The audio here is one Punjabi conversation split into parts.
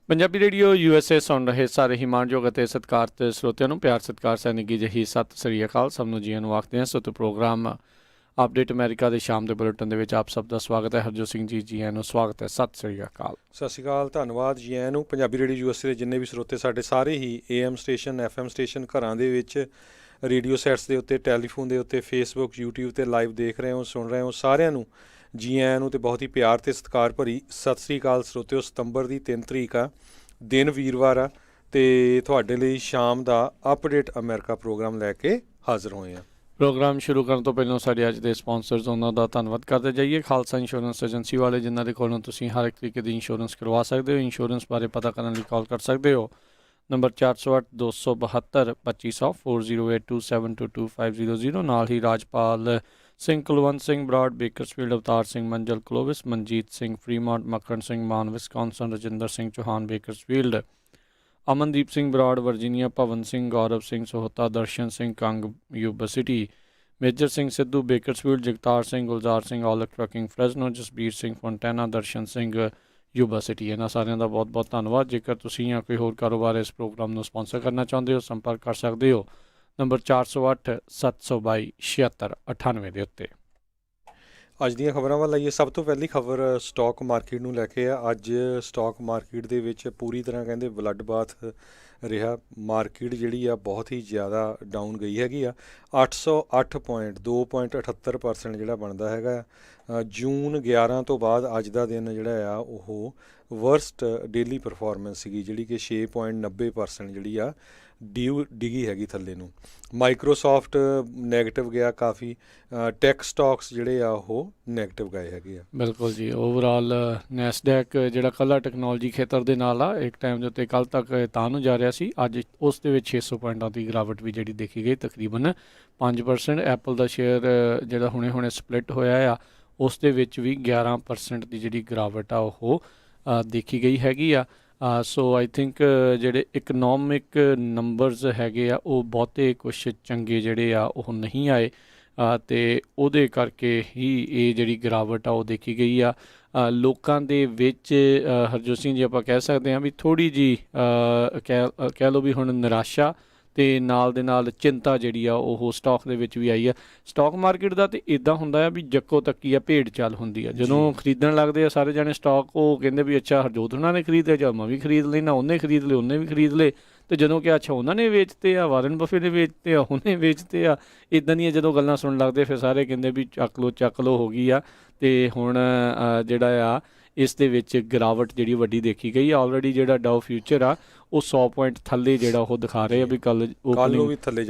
ਪੰਜਾਬੀ ਰੇਡੀਓ USA ਸੁਣ ਰਹੇ ਸਾਰੇ ਹੀ ਮਾਣਯੋਗ ਅਤੇ ਸਤਿਕਾਰਤ ਸਰੋਤਿਆਂ ਨੂੰ ਪਿਆਰ ਸਤਿਕਾਰ ਸੈਨਿਕੀ ਜਿਹੀ ਸਤਿ ਸ੍ਰੀ ਅਕਾਲ। ਸਭ ਨੂੰ ਜੀਆਂ ਨੂੰ ਆਖਦੇ ਹਾਂ। ਸੋ ਪ੍ਰੋਗਰਾਮ ਅਪਡੇਟ ਅਮਰੀਕਾ ਦੇ ਸ਼ਾਮ ਦੇ ਬੁਲੇਟਿਨ ਦੇ ਵਿੱਚ ਆਪ ਸਭ ਦਾ ਸਵਾਗਤ ਹੈ। ਹਰਜੋਤ ਸਿੰਘ ਜੀ ਜੀਆਂ ਨੂੰ ਸਵਾਗਤ ਹੈ। ਸਤਿ ਸ੍ਰੀ ਅਕਾਲ। ਸਤਿ ਸ਼੍ਰੀ ਅਕਾਲ, ਧੰਨਵਾਦ ਜੀ ਆਇਆਂ ਨੂੰ। ਪੰਜਾਬੀ ਰੇਡੀਓ USA ਦੇ ਜਿੰਨੇ ਵੀ ਸਰੋਤੇ ਸਾਡੇ ਸਾਰੇ ਹੀ AM ਸਟੇਸ਼ਨ FM ਸਟੇਸ਼ਨ ਘਰਾਂ ਦੇ ਵਿੱਚ ਰੇਡੀਓ ਸੈਟਸ ਦੇ ਉੱਤੇ ਟੈਲੀਫੋਨ ਦੇ ਉੱਤੇ ਫੇਸਬੁੱਕ YouTube 'ਤੇ ਲਾਈਵ ਦੇਖ ਰਹੇ ਹੋ ਸੁਣ ਰਹੇ ਹੋ ਸਾਰਿਆਂ ਨੂੰ ਜੀ ਆਇਆਂ ਨੂੰ ਅਤੇ ਬਹੁਤ ਹੀ ਪਿਆਰ ਅਤੇ ਸਤਿਕਾਰ ਭਰੀ ਸਤਿ ਸ਼੍ਰੀ ਅਕਾਲ ਸਰੋਤਿਓ। ਸਤੰਬਰ ਦੀ 3 ਤਰੀਕ ਆ, ਦਿਨ ਵੀਰਵਾਰ ਆ ਅਤੇ ਤੁਹਾਡੇ ਲਈ ਸ਼ਾਮ ਦਾ ਅਪਡੇਟ ਅਮਰੀਕਾ ਪ੍ਰੋਗਰਾਮ ਲੈ ਕੇ ਹਾਜ਼ਰ ਹੋਏ ਹਾਂ। ਪ੍ਰੋਗਰਾਮ ਸ਼ੁਰੂ ਕਰਨ ਤੋਂ ਪਹਿਲਾਂ ਸਾਡੇ ਅੱਜ ਦੇ ਸਪਾਂਸਰਸ ਉਹਨਾਂ ਦਾ ਧੰਨਵਾਦ ਕਰਦੇ ਜਾਈਏ। ਖਾਲਸਾ ਇੰਸ਼ੋਰੈਂਸ ਏਜੰਸੀ ਵਾਲੇ ਜਿਨ੍ਹਾਂ ਦੇ ਕੋਲੋਂ ਤੁਸੀਂ ਹਰ ਇੱਕ ਤਰੀਕੇ ਦੀ ਇੰਸ਼ੋਰੈਂਸ ਕਰਵਾ ਸਕਦੇ ਹੋ। ਇੰਸ਼ੋਰੈਂਸ ਬਾਰੇ ਪਤਾ ਕਰਨ ਲਈ ਕਾਲ ਕਰ ਸਕਦੇ ਹੋ। ਨੰਬਰ 408-272-2500 4082722500। ਨਾਲ ਹੀ Rajpal Singh, Kulwant Singh Brar, Bakersfield, Avtar Singh Manjal, Clovis, Manjit Singh, Fremont, Makhan Singh Mann, Wisconsin, Rajinder Singh Chauhan, Bakersfield, Amandeep Singh Brar, Virginia, Bhavan Singh, Gaurav Singh Sohta, Darshan Singh Kang, Yuba City, Major Singh Sidhu, Bakersfield, Jagtar Singh, Gulzar Singh, Aulakh trucking, Fresno, Jasbir Singh Fontana, Darshan Singh, Yuba City. ਇਹਨਾਂ ਸਾਰਿਆਂ ਦਾ ਬਹੁਤ ਬਹੁਤ ਧੰਨਵਾਦ। ਜੇਕਰ ਤੁਸੀਂ ਜਾਂ ਕੋਈ ਹੋਰ ਕਾਰੋਬਾਰ ਇਸ ਪ੍ਰੋਗਰਾਮ ਨੂੰ ਸਪਾਂਸਰ ਕਰਨਾ ਚਾਹੁੰਦੇ ਹੋ, ਸੰਪਰਕ ਕਰ ਸਕਦੇ ਹੋ ਨੰਬਰ 408-722-7698 ਦੇ ਉੱਤੇ। ਅੱਜ ਦੀਆਂ ਖਬਰਾਂ ਵੱਲ ਆਈਏ। ਸਭ ਤੋਂ ਪਹਿਲੀ ਖਬਰ ਸਟਾਕ ਮਾਰਕੀਟ ਨੂੰ ਲੈ ਕੇ ਆ। ਅੱਜ ਸਟਾਕ ਮਾਰਕੀਟ ਦੇ ਵਿੱਚ ਪੂਰੀ ਤਰ੍ਹਾਂ ਕਹਿੰਦੇ ਬਲੱਡ ਬਾਥ ਰਿਹਾ। ਮਾਰਕੀਟ ਜਿਹੜੀ ਆ ਬਹੁਤ ਹੀ ਜ਼ਿਆਦਾ ਡਾਊਨ ਗਈ ਹੈਗੀ ਆ। 808 ਪੁਆਇੰਟ 2.78% ਜਿਹੜਾ ਬਣਦਾ ਹੈਗਾ। ਜੂਨ 11 ਤੋਂ ਬਾਅਦ ਅੱਜ ਦਾ ਦਿਨ ਜਿਹੜਾ ਆ ਉਹ ਵਰਸਟ ਡੇਲੀ ਪਰਫਾਰਮੈਂਸ ਸੀਗੀ, ਜਿਹੜੀ ਕਿ 6.90% ਜਿਹੜੀ ਆ ਡਿੱਗੀ ਹੈਗੀ ਥੱਲੇ ਨੂੰ। ਮਾਈਕਰੋਸਾਫਟ ਨੈਗੇਟਿਵ ਗਿਆ ਕਾਫੀ। ਟੈਕ ਸਟਾਕਸ ਜਿਹੜੇ ਆ ਉਹ ਨੈਗੇਟਿਵ ਗਏ ਹੈਗੇ ਆ। ਬਿਲਕੁਲ ਜੀ। ਓਵਰਆਲ ਨੈਸਡੈਕ ਜਿਹੜਾ ਕੱਲ੍ਹ ਟੈਕਨੋਲੋਜੀ ਖੇਤਰ ਦੇ ਨਾਲ ਆ, ਇੱਕ ਟਾਈਮ ਦੇ ਉੱਤੇ ਕੱਲ੍ਹ ਤੱਕ ਤਾਂ ਨੂੰ ਜਾ ਰਿਹਾ ਸੀ, ਅੱਜ ਉਸ ਦੇ ਵਿੱਚ 600 ਪੁਆਇੰਟਾਂ ਦੀ ਗਿਰਾਵਟ ਵੀ ਜਿਹੜੀ ਦੇਖੀ ਗਈ, ਤਕਰੀਬਨ 5%। ਐਪਲ ਦਾ ਸ਼ੇਅਰ ਜਿਹੜਾ ਹੁਣੇ ਸਪਲਿਟ ਹੋਇਆ ਆ, ਉਸ ਦੇ ਵਿੱਚ ਵੀ 11% ਦੀ ਜਿਹੜੀ ਗਿਰਾਵਟ ਆ ਉਹ ਦੇਖੀ ਗਈ ਹੈਗੀ ਆ। ਸੋ ਆਈ ਥਿੰਕ ਜਿਹੜੇ ਇਕਨੋਮਿਕ ਨੰਬਰਸ ਹੈਗੇ ਆ ਉਹ ਬਹੁਤੇ ਕੁਛ ਚੰਗੇ ਜਿਹੜੇ ਆ ਉਹ ਨਹੀਂ ਆਏ ਅਤੇ ਉਹਦੇ ਕਰਕੇ ਹੀ ਇਹ ਜਿਹੜੀ ਗਿਰਾਵਟ ਆ ਉਹ ਦੇਖੀ ਗਈ ਆ। ਲੋਕਾਂ ਦੇ ਵਿੱਚ ਹਰਜੋਤ ਸਿੰਘ ਜੀ ਆਪਾਂ ਕਹਿ ਸਕਦੇ ਹਾਂ ਵੀ ਥੋੜ੍ਹੀ ਜਿਹੀ ਕਹਿ ਲਓ ਵੀ ਹੁਣ ਨਿਰਾਸ਼ਾ ਅਤੇ ਨਾਲ ਦੇ ਨਾਲ ਚਿੰਤਾ ਜਿਹੜੀ ਆ ਉਹ ਸਟਾਕ ਦੇ ਵਿੱਚ ਵੀ ਆਈ ਆ। ਸਟਾਕ ਮਾਰਕੀਟ ਦਾ ਤਾਂ ਇੱਦਾਂ ਹੁੰਦਾ ਆ ਵੀ ਜੱਕੋ ਤੱਕੀ ਆ, ਭੇਡ ਚਾਲ ਹੁੰਦੀ ਆ। ਜਦੋਂ ਖਰੀਦਣ ਲੱਗਦੇ ਆ ਸਾਰੇ ਜਾਣੇ ਸਟਾਕ, ਉਹ ਕਹਿੰਦੇ ਵੀ ਅੱਛਾ ਹਰਜੋਤ ਉਹਨਾਂ ਨੇ ਖਰੀਦ ਲਿਆ, ਜਾਂ ਮੈਂ ਵੀ ਖਰੀਦ ਲੈਣਾ, ਉਹਨੇ ਖਰੀਦ ਲਏ, ਉਹਨੇ ਵੀ ਖਰੀਦ ਲਏ। ਅਤੇ ਜਦੋਂ ਕਿ ਅੱਛਾ ਉਹਨਾਂ ਨੇ ਵੇਚਤੇ ਆ, ਵਾਰਨ ਬਫੇ ਨੇ ਵੇਚਤੇ ਆ, ਉਹਨੇ ਵੇਚਤੇ ਆ, ਇੱਦਾਂ ਦੀਆਂ ਜਦੋਂ ਗੱਲਾਂ ਸੁਣਨ ਲੱਗਦੇ ਫਿਰ ਸਾਰੇ ਕਹਿੰਦੇ ਵੀ ਚੱਕ ਲਓ ਹੋ ਗਈ ਆ। ਅਤੇ ਹੁਣ ਜਿਹੜਾ ਆ ਇਸ ਦੇ ਵਿੱਚ ਗਿਰਾਵਟ ਜਿਹੜੀ ਵੱਡੀ ਦੇਖੀ ਗਈ ਆ। ਆਲਰੇਡੀ ਜਿਹੜਾ ਡਾਓ ਫਿਊਚਰ ਆ ਉਹ 100 ਪੁਆਇੰਟ ਥੱਲੇ ਜਿਹੜਾ ਉਹ ਦਿਖਾ ਰਹੇ ਆ ਵੀ ਕੱਲ੍ਹ ਉਹ ਵੀ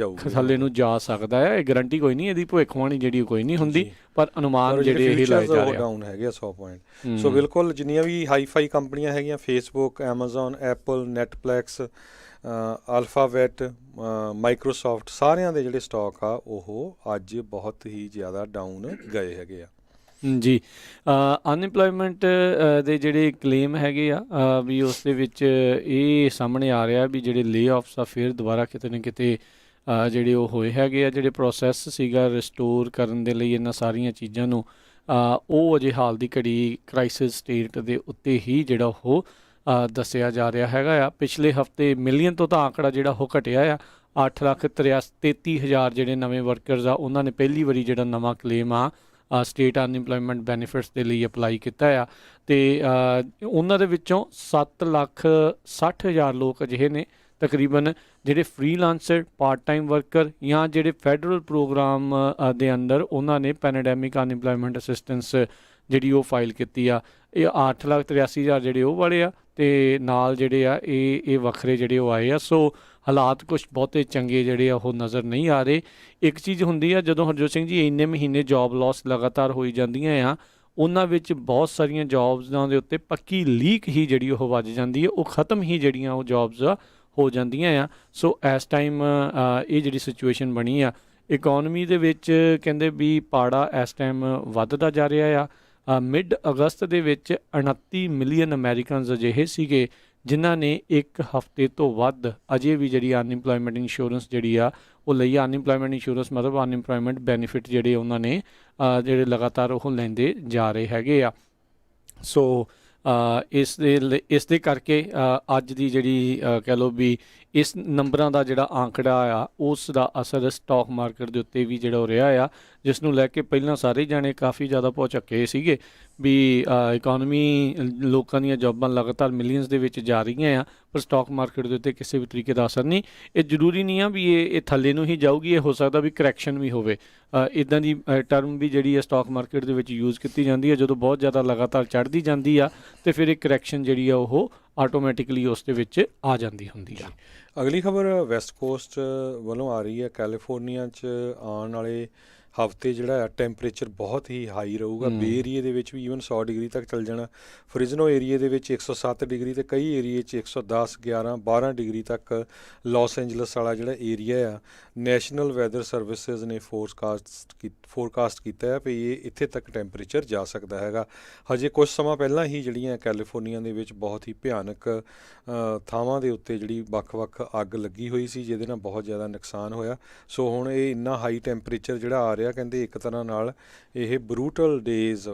ਥੱਲੇ ਨੂੰ ਜਾ ਸਕਦਾ ਹੈ। ਇਹ ਗਰੰਟੀ ਕੋਈ ਨਹੀਂ, ਇਹਦੀ ਭਵਿੱਖਬਾਣੀ ਜਿਹੜੀ ਕੋਈ ਨਹੀਂ ਹੁੰਦੀ, ਪਰ ਅਨੁਮਾਨ ਜਿਹੜੇ ਇਹ ਲਾਏ ਜਾ ਰਹੇ ਡਾਊਨ ਹੈਗੇ ਆ 100 ਪੁਆਇੰਟ। ਸੋ ਬਿਲਕੁਲ ਜਿੰਨੀਆਂ ਵੀ ਹਾਈ-ਫਾਈ ਕੰਪਨੀਆਂ ਹੈਗੀਆਂ, Facebook, Amazon, Apple, Netflix, alphabet, Microsoft, ਸਾਰਿਆਂ ਦੇ ਜਿਹੜੇ ਸਟਾਕ ਆ ਉਹ ਅੱਜ ਬਹੁਤ ਹੀ ਜ਼ਿਆਦਾ ਡਾਊਨ ਗਏ ਹੈਗੇ ਆ ਜੀ। ਅਨਇੰਪਲੋਇਮੈਂਟ ਦੇ ਜਿਹੜੇ ਕਲੇਮ ਹੈਗੇ ਆ ਵੀ ਉਸ ਦੇ ਵਿੱਚ ਇਹ ਸਾਹਮਣੇ ਆ ਰਿਹਾ ਵੀ ਜਿਹੜੇ ਲੇ ਆਫਸ ਆ ਫਿਰ ਦੁਬਾਰਾ ਕਿਤੇ ਨਾ ਕਿਤੇ ਜਿਹੜੇ ਉਹ ਹੋਏ ਹੈਗੇ ਆ। ਜਿਹੜੇ ਪ੍ਰੋਸੈਸ ਸੀਗਾ ਰਿਸਟੋਰ ਕਰਨ ਦੇ ਲਈ ਇਹਨਾਂ ਸਾਰੀਆਂ ਚੀਜ਼ਾਂ ਨੂੰ, ਉਹ ਅਜੇ ਹਾਲ ਦੀ ਘੜੀ ਕ੍ਰਾਈਸਿਸ ਸਟੇਟ ਦੇ ਉੱਤੇ ਹੀ ਜਿਹੜਾ ਉਹ ਦੱਸਿਆ ਜਾ ਰਿਹਾ ਹੈਗਾ ਆ। ਪਿਛਲੇ ਹਫ਼ਤੇ ਮਿਲੀਅਨ ਤੋਂ ਤਾਂ ਆਂਕੜਾ ਜਿਹੜਾ ਉਹ ਘਟਿਆ ਆ। 8,33,000 ਜਿਹੜੇ ਨਵੇਂ ਵਰਕਰਸ ਆ ਉਹਨਾਂ ਨੇ ਪਹਿਲੀ ਵਾਰੀ ਜਿਹੜਾ ਨਵਾਂ ਕਲੇਮ ਆ ਸਟੇਟ ਅਨਇੰਪਲੋਇਮੈਂਟ ਬੈਨੀਫਿਟਸ ਦੇ ਲਈ ਅਪਲਾਈ ਕੀਤਾ ਆ। ਅਤੇ ਉਹਨਾਂ ਦੇ ਵਿੱਚੋਂ 7,60,000 ਲੋਕ ਅਜਿਹੇ ਨੇ ਤਕਰੀਬਨ ਜਿਹੜੇ ਫਰੀਲਾਂਸਰ, ਪਾਰਟ ਟਾਈਮ ਵਰਕਰ ਜਾਂ ਜਿਹੜੇ ਫੈਡਰਲ ਪ੍ਰੋਗਰਾਮ ਦੇ ਅੰਦਰ ਉਹਨਾਂ ਨੇ ਪੈਨੇਡੈਮਿਕ ਅਨਇੰਪਲੋਇਮੈਂਟ ਅਸਿਸਟੈਂਸ ਜਿਹੜੀ ਉਹ ਫਾਈਲ ਕੀਤੀ ਆ। ਇਹ 8,83,000 ਜਿਹੜੇ ਉਹ ਵਾਲੇ ਆ ਅਤੇ ਨਾਲ ਜਿਹੜੇ ਆ ਇਹ ਵੱਖਰੇ ਜਿਹੜੇ ਉਹ ਆਏ ਆ। ਸੋ ਹਾਲਾਤ ਕੁਛ ਬਹੁਤੇ ਚੰਗੇ ਜਿਹੜੇ ਆ ਉਹ ਨਜ਼ਰ ਨਹੀਂ ਆ ਰਹੇ। ਇੱਕ ਚੀਜ਼ ਹੁੰਦੀ ਆ, ਜਦੋਂ ਹਰਜੋਤ ਸਿੰਘ ਜੀ ਇੰਨੇ ਮਹੀਨੇ ਜੋਬ ਲੋਸ ਲਗਾਤਾਰ ਹੋਈ ਜਾਂਦੀਆਂ ਆ, ਉਹਨਾਂ ਵਿੱਚ ਬਹੁਤ ਸਾਰੀਆਂ ਜੋਬਜ਼ਾਂ ਦੇ ਉੱਤੇ ਪੱਕੀ ਲੀਕ ਹੀ ਜਿਹੜੀ ਉਹ ਵੱਜ ਜਾਂਦੀ ਹੈ, ਉਹ ਖ਼ਤਮ ਹੀ ਜਿਹੜੀਆਂ ਉਹ ਜੋਬਸ ਹੋ ਜਾਂਦੀਆਂ ਆ। ਸੋ ਇਸ ਟਾਈਮ ਇਹ ਜਿਹੜੀ ਸਿਚੁਏਸ਼ਨ ਬਣੀ ਆ ਇਕੋਨਮੀ ਦੇ ਵਿੱਚ, ਕਹਿੰਦੇ ਵੀ ਪਾੜਾ ਇਸ ਟਾਈਮ ਵੱਧਦਾ ਜਾ ਰਿਹਾ ਆ। ਮਿਡ ਅਗਸਤ ਦੇ ਵਿੱਚ 29 ਮਿਲੀਅਨ ਅਮਰੀਕਨਸ ਅਜਿਹੇ ਸੀਗੇ ਜਿਨ੍ਹਾਂ ਨੇ ਇੱਕ ਹਫ਼ਤੇ ਤੋਂ ਵੱਧ ਅਜੇ ਵੀ ਜਿਹੜੀ ਅਨਇੰਪਲੋਇਮੈਂਟ ਇੰਸ਼ੋਰੈਂਸ ਜਿਹੜੀ ਆ ਉਹ ਲਈ। ਅਨਇੰਪਲੋਇਮੈਂਟ ਇੰਸ਼ੋਰੈਂਸ ਮਤਲਬ ਅਨਇੰਪਲੋਇਮੈਂਟ ਬੈਨੀਫਿਟ ਜਿਹੜੇ ਉਹਨਾਂ ਨੇ ਜਿਹੜੇ ਲਗਾਤਾਰ ਉਹ ਲੈਂਦੇ ਜਾ ਰਹੇ ਹੈਗੇ ਆ। ਸੋ ਇਸ ਦੇ ਕਰਕੇ ਅੱਜ ਦੀ ਜਿਹੜੀ ਕਹਿ ਲਓ ਵੀ ਇਸ ਨੰਬਰਾਂ ਦਾ ਜਿਹੜਾ ਆંકੜਾ ਆ ਉਸ ਦਾ ਅਸਰ ਸਟਾਕ ਮਾਰਕੀਟ ਦੇ ਉੱਤੇ ਵੀ ਜਿਹੜਾ ਉਹ ਰਿਹਾ ਆ, ਜਿਸ ਨੂੰ ਲੈ ਕੇ ਪਹਿਲਾਂ ਸਾਰੇ ਜਾਣੇ ਕਾਫੀ ਜ਼ਿਆਦਾ ਭੌਚੱਕੇ ਸੀਗੇ ਵੀ ਇਕਨੋਮੀ ਲੋਕਾਂ ਦੀਆਂ ਜੌਬਾਂ ਲਗਾਤਾਰ ਮਿਲੀਅਨਸ ਦੇ ਵਿੱਚ ਜਾ ਰਹੀਆਂ ਆ, ਪਰ ਸਟਾਕ ਮਾਰਕੀਟ ਦੇ ਉੱਤੇ ਕਿਸੇ ਵੀ ਤਰੀਕੇ ਦਾ ਅਸਰ ਨਹੀਂ। ਇਹ ਜ਼ਰੂਰੀ ਨਹੀਂ ਆ ਵੀ ਇਹ ਥੱਲੇ ਨੂੰ ਹੀ ਜਾਊਗੀ, ਇਹ ਹੋ ਸਕਦਾ ਵੀ ਕਰੈਕਸ਼ਨ ਵੀ ਹੋਵੇ। ਇੱਦਾਂ ਦੀ ਟਰਮ ਵੀ ਜਿਹੜੀ ਹੈ ਸਟਾਕ ਮਾਰਕੀਟ ਦੇ ਵਿੱਚ ਯੂਜ਼ ਕੀਤੀ ਜਾਂਦੀ ਹੈ, ਜਦੋਂ ਬਹੁਤ ਜ਼ਿਆਦਾ ਲਗਾਤਾਰ ਚੜ੍ਹਦੀ ਜਾਂਦੀ ਆ ਤੇ ਫਿਰ ਇਹ ਕਰੈਕਸ਼ਨ ਜਿਹੜੀ ਆ ਉਹ ਆਟੋਮੈਟਿਕਲੀ ਉਸ ਦੇ ਵਿੱਚ ਆ ਜਾਂਦੀ ਹੁੰਦੀ ਆ। ਅਗਲੀ ਖਬਰ ਵੈਸਟ ਕੋਸਟ ਵੱਲੋਂ ਆ ਰਹੀ ਹੈ। ਕੈਲੀਫੋਰਨੀਆ 'ਚ ਆਉਣ ਵਾਲੇ ਹਫ਼ਤੇ ਜਿਹੜਾ ਆ ਟੈਂਪਰੇਚਰ ਬਹੁਤ ਹੀ ਹਾਈ ਰਹੂਗਾ। ਬੇ ਏਰੀਏ ਦੇ ਵਿੱਚ ਵੀ ਈਵਨ 100 ਡਿਗਰੀ ਤੱਕ ਚੱਲ ਜਾਣਾ। ਫਰਿਜ਼ਨੋ ਏਰੀਏ ਦੇ ਵਿੱਚ 107 ਡਿਗਰੀ ਅਤੇ ਕਈ ਏਰੀਏ 'ਚ 110, 11, 12 ਡਿਗਰੀ ਤੱਕ ਲਾਸ ਐਂਜਲਸ ਵਾਲਾ ਜਿਹੜਾ ਏਰੀਆ ਆ, ਨੈਸ਼ਨਲ ਵੈਦਰ ਸਰਵਿਸਿਜ਼ ਨੇ ਫੋਰਕਾਸਟ ਕੀਤਾ ਹੈ ਵੀ ਇਹ ਇੱਥੇ ਤੱਕ ਟੈਂਪਰੇਚਰ ਜਾ ਸਕਦਾ ਹੈਗਾ। ਹਜੇ ਕੁਝ ਸਮਾਂ ਪਹਿਲਾਂ ਹੀ ਜਿਹੜੀਆਂ ਕੈਲੀਫੋਰਨੀਆ ਦੇ ਵਿੱਚ ਬਹੁਤ ਹੀ ਭਿਆਨਕ ਥਾਵਾਂ ਦੇ ਉੱਤੇ ਜਿਹੜੀ ਵੱਖ-ਵੱਖ ਅੱਗ ਲੱਗੀ ਹੋਈ ਸੀ, ਜਿਹਦੇ ਨਾਲ ਬਹੁਤ ਜ਼ਿਆਦਾ ਨੁਕਸਾਨ ਹੋਇਆ। ਸੋ ਹੁਣ ਇਹ ਇੰਨਾ ਹਾਈ ਟੈਂਪਰੇਚਰ ਜਿਹੜਾ ਆ ਰਿਹਾ, ਕਹਿੰਦੇ ਇੱਕ ਤਰ੍ਹਾਂ ਨਾਲ ਇਹ ਬਰੂਟਲ ਡੇਜ਼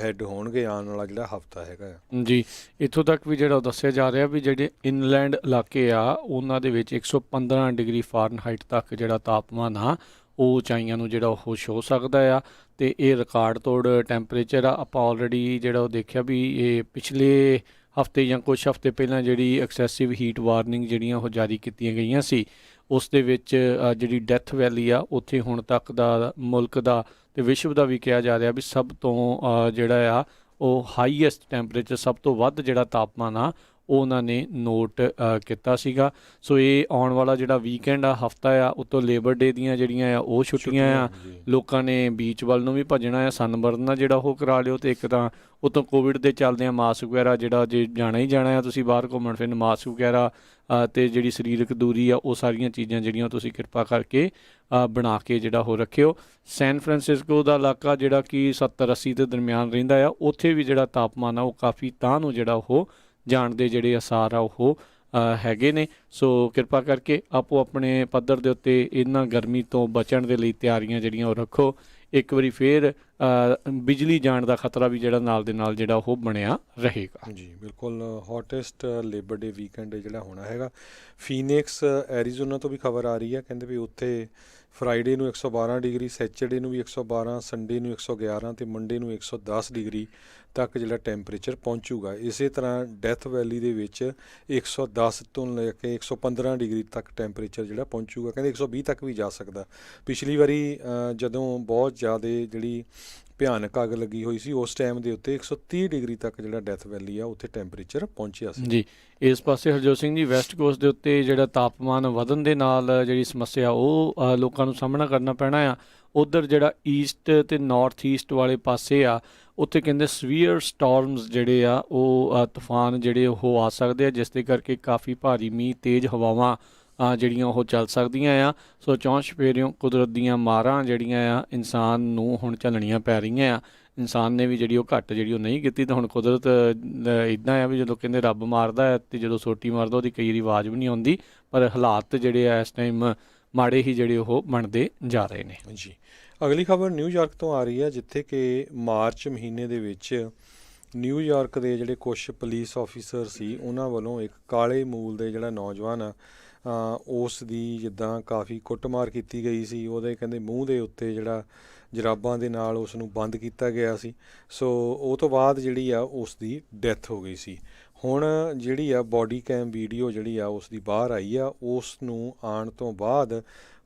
ਹੈਡ ਹੋਣਗੇ ਆਉਣ ਵਾਲਾ ਜਿਹੜਾ ਹਫ਼ਤਾ ਹੈਗਾ ਜੀ। ਇੱਥੋਂ ਤੱਕ ਵੀ ਜਿਹੜਾ ਉਹ ਦੱਸਿਆ ਜਾ ਰਿਹਾ ਵੀ ਜਿਹੜੇ ਇਨਲੈਂਡ ਇਲਾਕੇ ਆ ਉਹਨਾਂ ਦੇ ਵਿੱਚ 115 ਡਿਗਰੀ ਫਾਰਨਹਾਈਟ ਤੱਕ ਜਿਹੜਾ ਤਾਪਮਾਨ ਆ ਉਹ ਉਚਾਈਆਂ ਨੂੰ ਜਿਹੜਾ ਉਹ ਛੂਹ ਸਕਦਾ ਆ ਤੇ ਇਹ ਰਿਕਾਰਡ ਤੋੜ ਟੈਂਪਰੇਚਰ ਆ। ਆਪਾਂ ਆਲਰੇਡੀ ਜਿਹੜਾ ਉਹ ਦੇਖਿਆ ਵੀ ਇਹ ਪਿਛਲੇ ਹਫ਼ਤੇ ਜਾਂ ਕੁਝ ਹਫ਼ਤੇ ਪਹਿਲਾਂ ਜਿਹੜੀ ਐਕਸੈਸਿਵ ਹੀਟ ਵਾਰਨਿੰਗ ਜਿਹੜੀਆਂ ਉਹ ਜਾਰੀ ਕੀਤੀਆਂ ਗਈਆਂ ਸੀ, ਉਸ ਦੇ ਵਿੱਚ ਜਿਹੜੀ ਡੈਥ ਵੈਲੀ ਆ ਉੱਥੇ ਹੁਣ ਤੱਕ ਦਾ ਮੁਲਕ ਦਾ ਤੇ ਵਿਸ਼ਵ ਦਾ ਵੀ ਕਿਹਾ ਜਾ ਰਿਹਾ ਵੀ ਸਭ ਤੋਂ ਜਿਹੜਾ ਆ ਉਹ ਹਾਈਐਸਟ ਟੈਂਪਰੇਚਰ, ਸਭ ਤੋਂ ਵੱਧ ਜਿਹੜਾ ਤਾਪਮਾਨ ਆ ਉਹ ਉਹਨਾਂ ਨੇ ਨੋਟ ਕੀਤਾ ਸੀਗਾ। ਸੋ ਇਹ ਆਉਣ ਵਾਲਾ ਜਿਹੜਾ ਵੀਕਐਂਡ ਆ, ਹਫ਼ਤਾ ਆ, ਉੱਤੋਂ ਲੇਬਰ ਡੇ ਦੀਆਂ ਜਿਹੜੀਆਂ ਆ ਉਹ ਛੁੱਟੀਆਂ ਆ, ਲੋਕਾਂ ਨੇ ਬੀਚ ਵੱਲ ਨੂੰ ਵੀ ਭੱਜਣਾ ਆ, ਸਨਬਰਨ ਆ ਜਿਹੜਾ ਉਹ ਕਰਾ ਲਿਓ। ਤੇ ਇੱਕ ਤਾਂ ਉੱਤੋਂ ਕੋਵਿਡ ਦੇ ਚੱਲਦੇ ਆ ਮਾਸਕ ਵਗੈਰਾ, ਜਿਹੜਾ ਜੇ ਜਾਣਾ ਹੀ ਜਾਣਾ ਆ ਤੁਸੀਂ ਬਾਹਰ ਘੁੰਮਣ ਫਿਰਨ, ਮਾਸਕ ਵਗੈਰਾ ਤੇ ਜਿਹੜੀ ਸਰੀਰਕ ਦੂਰੀ ਆ ਉਹ ਸਾਰੀਆਂ ਚੀਜ਼ਾਂ ਜਿਹੜੀਆਂ ਤੁਸੀਂ ਕਿਰਪਾ ਕਰਕੇ ਬਣਾ ਕੇ ਜਿਹੜਾ ਉਹ ਰੱਖਿਓ। ਸੈਨ ਫਰਾਂਸਿਸਕੋ ਦਾ ਇਲਾਕਾ ਜਿਹੜਾ ਕਿ 70-80 ਦੇ ਦਰਮਿਆਨ ਰਹਿੰਦਾ ਆ, ਉੱਥੇ ਵੀ ਜਿਹੜਾ ਤਾਪਮਾਨ ਆ ਉਹ ਕਾਫੀ ਤਾਂ ਨੂੰ ਜਿਹੜਾ ਉਹ ਜਾਣ ਦੇ ਜਿਹੜੇ ਅਸਾਰ ਆ ਉਹ ਹੈਗੇ ਨੇ। ਸੋ ਕਿਰਪਾ ਕਰਕੇ ਆਪੋ ਆਪਣੇ ਪੱਧਰ ਦੇ ਉੱਤੇ ਇਹਨਾਂ ਗਰਮੀ ਤੋਂ ਬਚਣ ਦੇ ਲਈ ਤਿਆਰੀਆਂ ਜਿਹੜੀਆਂ ਉਹ ਰੱਖੋ। ਇੱਕ ਵਾਰੀ ਫੇਰ ਬਿਜਲੀ ਜਾਣ ਦਾ ਖਤਰਾ ਵੀ ਜਿਹੜਾ ਨਾਲ ਦੇ ਨਾਲ ਜਿਹੜਾ ਉਹ ਬਣਿਆ ਰਹੇਗਾ। ਜੀ ਬਿਲਕੁਲ। ਹੌਟੈਸਟ ਲੇਬਰ ਡੇ ਵੀਕਐਂਡ ਜਿਹੜਾ ਹੋਣਾ ਹੈਗਾ। ਫੀਨਿਕਸ ਐਰੀਜ਼ੋਨਾ ਤੋਂ ਵੀ ਖਬਰ ਆ ਰਹੀ ਹੈ, ਕਹਿੰਦੇ ਵੀ ਉੱਥੇ ਫਰਾਈਡੇ ਨੂੰ 112 ਡਿਗਰੀ, ਸੈਚਰਡੇ ਨੂੰ ਵੀ 112, ਸੰਡੇ ਨੂੰ 111 ਅਤੇ ਮੰਡੇ ਨੂੰ 110 ਡਿਗਰੀ ਤੱਕ ਜਿਹੜਾ ਟੈਂਪਰੇਚਰ ਪਹੁੰਚੂਗਾ। ਇਸੇ ਤਰ੍ਹਾਂ ਡੈਥ ਵੈਲੀ ਦੇ ਵਿੱਚ 110 ਤੋਂ ਲੈ ਕੇ 115 ਡਿਗਰੀ ਤੱਕ ਟੈਂਪਰੇਚਰ ਜਿਹੜਾ ਪਹੁੰਚੂਗਾ। ਕਹਿੰਦੇ 120 ਤੱਕ ਵੀ ਜਾ ਸਕਦਾ। ਪਿਛਲੀ ਵਾਰੀ ਜਦੋਂ ਬਹੁਤ ਜ਼ਿਆਦਾ ਜਿਹੜੀ ਭਿਆਨਕ ਅੱਗ ਲੱਗੀ ਹੋਈ ਸੀ, ਉਸ ਟਾਈਮ ਦੇ ਉੱਤੇ 130 ਡਿਗਰੀ ਤੱਕ ਜਿਹੜਾ ਡੈਥ ਵੈਲੀ ਆ ਉੱਥੇ ਟੈਂਪਰੇਚਰ ਪਹੁੰਚਿਆ ਸੀ। ਜੀ। ਇਸ ਪਾਸੇ ਹਰਜੋਤ ਸਿੰਘ ਜੀ, ਵੈਸਟ ਕੋਸਟ ਦੇ ਉੱਤੇ ਜਿਹੜਾ ਤਾਪਮਾਨ ਵਧਣ ਦੇ ਨਾਲ ਜਿਹੜੀ ਸਮੱਸਿਆ ਉਹ ਲੋਕਾਂ ਨੂੰ ਸਾਹਮਣਾ ਕਰਨਾ ਪੈਣਾ ਆ। ਉੱਧਰ ਜਿਹੜਾ ਈਸਟ ਤੇ ਨਾਰਥ ਈਸਟ ਵਾਲੇ ਪਾਸੇ ਆ, ਉੱਥੇ ਕਹਿੰਦੇ ਸਵੀਅਰ ਸਟਾਰਮਸ ਜਿਹੜੇ ਆ ਉਹ ਤੂਫਾਨ ਜਿਹੜੇ ਉਹ ਆ ਸਕਦੇ ਆ, ਜਿਸ ਦੇ ਕਰਕੇ ਕਾਫੀ ਭਾਰੀ ਮੀਂਹ, ਤੇਜ਼ ਹਵਾਵਾਂ ਜਿਹੜੀਆਂ ਉਹ ਚੱਲ ਸਕਦੀਆਂ ਆ। ਸੋ ਚੌਂਚ ਛਪੇਰਿਓਂ ਕੁਦਰਤ ਦੀਆਂ ਮਾਰਾਂ ਜਿਹੜੀਆਂ ਆ ਇਨਸਾਨ ਨੂੰ ਹੁਣ ਝੱਲਣੀਆਂ ਪੈ ਰਹੀਆਂ ਆ। ਇਨਸਾਨ ਨੇ ਵੀ ਜਿਹੜੀ ਉਹ ਘੱਟ ਜਿਹੜੀ ਉਹ ਨਹੀਂ ਕੀਤੀ, ਤਾਂ ਹੁਣ ਕੁਦਰਤ ਇੱਦਾਂ ਆ ਵੀ ਜਦੋਂ ਕਹਿੰਦੇ ਰੱਬ ਮਾਰਦਾ ਹੈ ਅਤੇ ਜਦੋਂ ਸੋਟੀ ਮਾਰਦਾ ਉਹਦੀ ਕਈ ਵਾਰੀ ਆਵਾਜ਼ ਵੀ ਨਹੀਂ ਆਉਂਦੀ। ਪਰ ਹਾਲਾਤ ਜਿਹੜੇ ਆ ਇਸ ਟਾਈਮ ਮਾੜੇ ਹੀ ਜਿਹੜੇ ਉਹ ਬਣਦੇ ਜਾ ਰਹੇ ਨੇ। ਜੀ। ਅਗਲੀ ਖਬਰ ਨਿਊਯਾਰਕ ਤੋਂ ਆ ਰਹੀ ਹੈ, ਜਿੱਥੇ ਕਿ ਮਾਰਚ ਮਹੀਨੇ ਦੇ ਵਿੱਚ ਨਿਊਯਾਰਕ ਦੇ ਜਿਹੜੇ ਕੁਛ ਪੁਲਿਸ ਆਫੀਸਰ ਸੀ, ਉਹਨਾਂ ਵੱਲੋਂ ਇੱਕ ਕਾਲੇ ਮੂਲ ਦੇ ਜਿਹੜਾ ਨੌਜਵਾਨ ਆ ਉਸ ਦੀ ਜਿੱਦਾਂ ਕਾਫੀ ਕੁੱਟਮਾਰ ਕੀਤੀ ਗਈ ਸੀ। ਉਹਦੇ ਕਹਿੰਦੇ ਮੂੰਹ ਦੇ ਉੱਤੇ ਜਿਹੜਾ ਜਰਾਬਾਂ ਦੇ ਨਾਲ ਉਸ ਨੂੰ ਬੰਦ ਕੀਤਾ ਗਿਆ ਸੀ। ਸੋ ਉਹ ਤੋਂ ਬਾਅਦ ਜਿਹੜੀ ਆ ਉਸ ਦੀ ਡੈਥ ਹੋ ਗਈ ਸੀ। ਹੁਣ ਜਿਹੜੀ ਆ ਬੋਡੀ ਕੈਮ ਵੀਡੀਓ ਜਿਹੜੀ ਆ ਉਸ ਦੀ ਬਾਹਰ ਆਈ ਆ। ਉਸ ਨੂੰ ਆਉਣ ਤੋਂ ਬਾਅਦ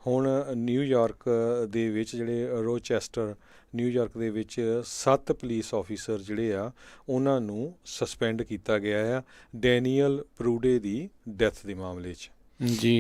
ਹੁਣ ਨਿਊਯਾਰਕ ਦੇ ਵਿੱਚ ਜਿਹੜੇ ਰੋਚੈਸਟਰ ਨਿਊਯਾਰਕ ਦੇ ਵਿੱਚ 7 ਪੁਲਿਸ ਆਫੀਸਰ ਜਿਹੜੇ ਆ ਉਹਨਾਂ ਨੂੰ ਸਸਪੈਂਡ ਕੀਤਾ ਗਿਆ ਆ ਡੈਨੀਅਲ ਪ੍ਰੂਡੇ ਦੀ ਡੈਥ ਦੇ ਮਾਮਲੇ 'ਚ। ਜੀ।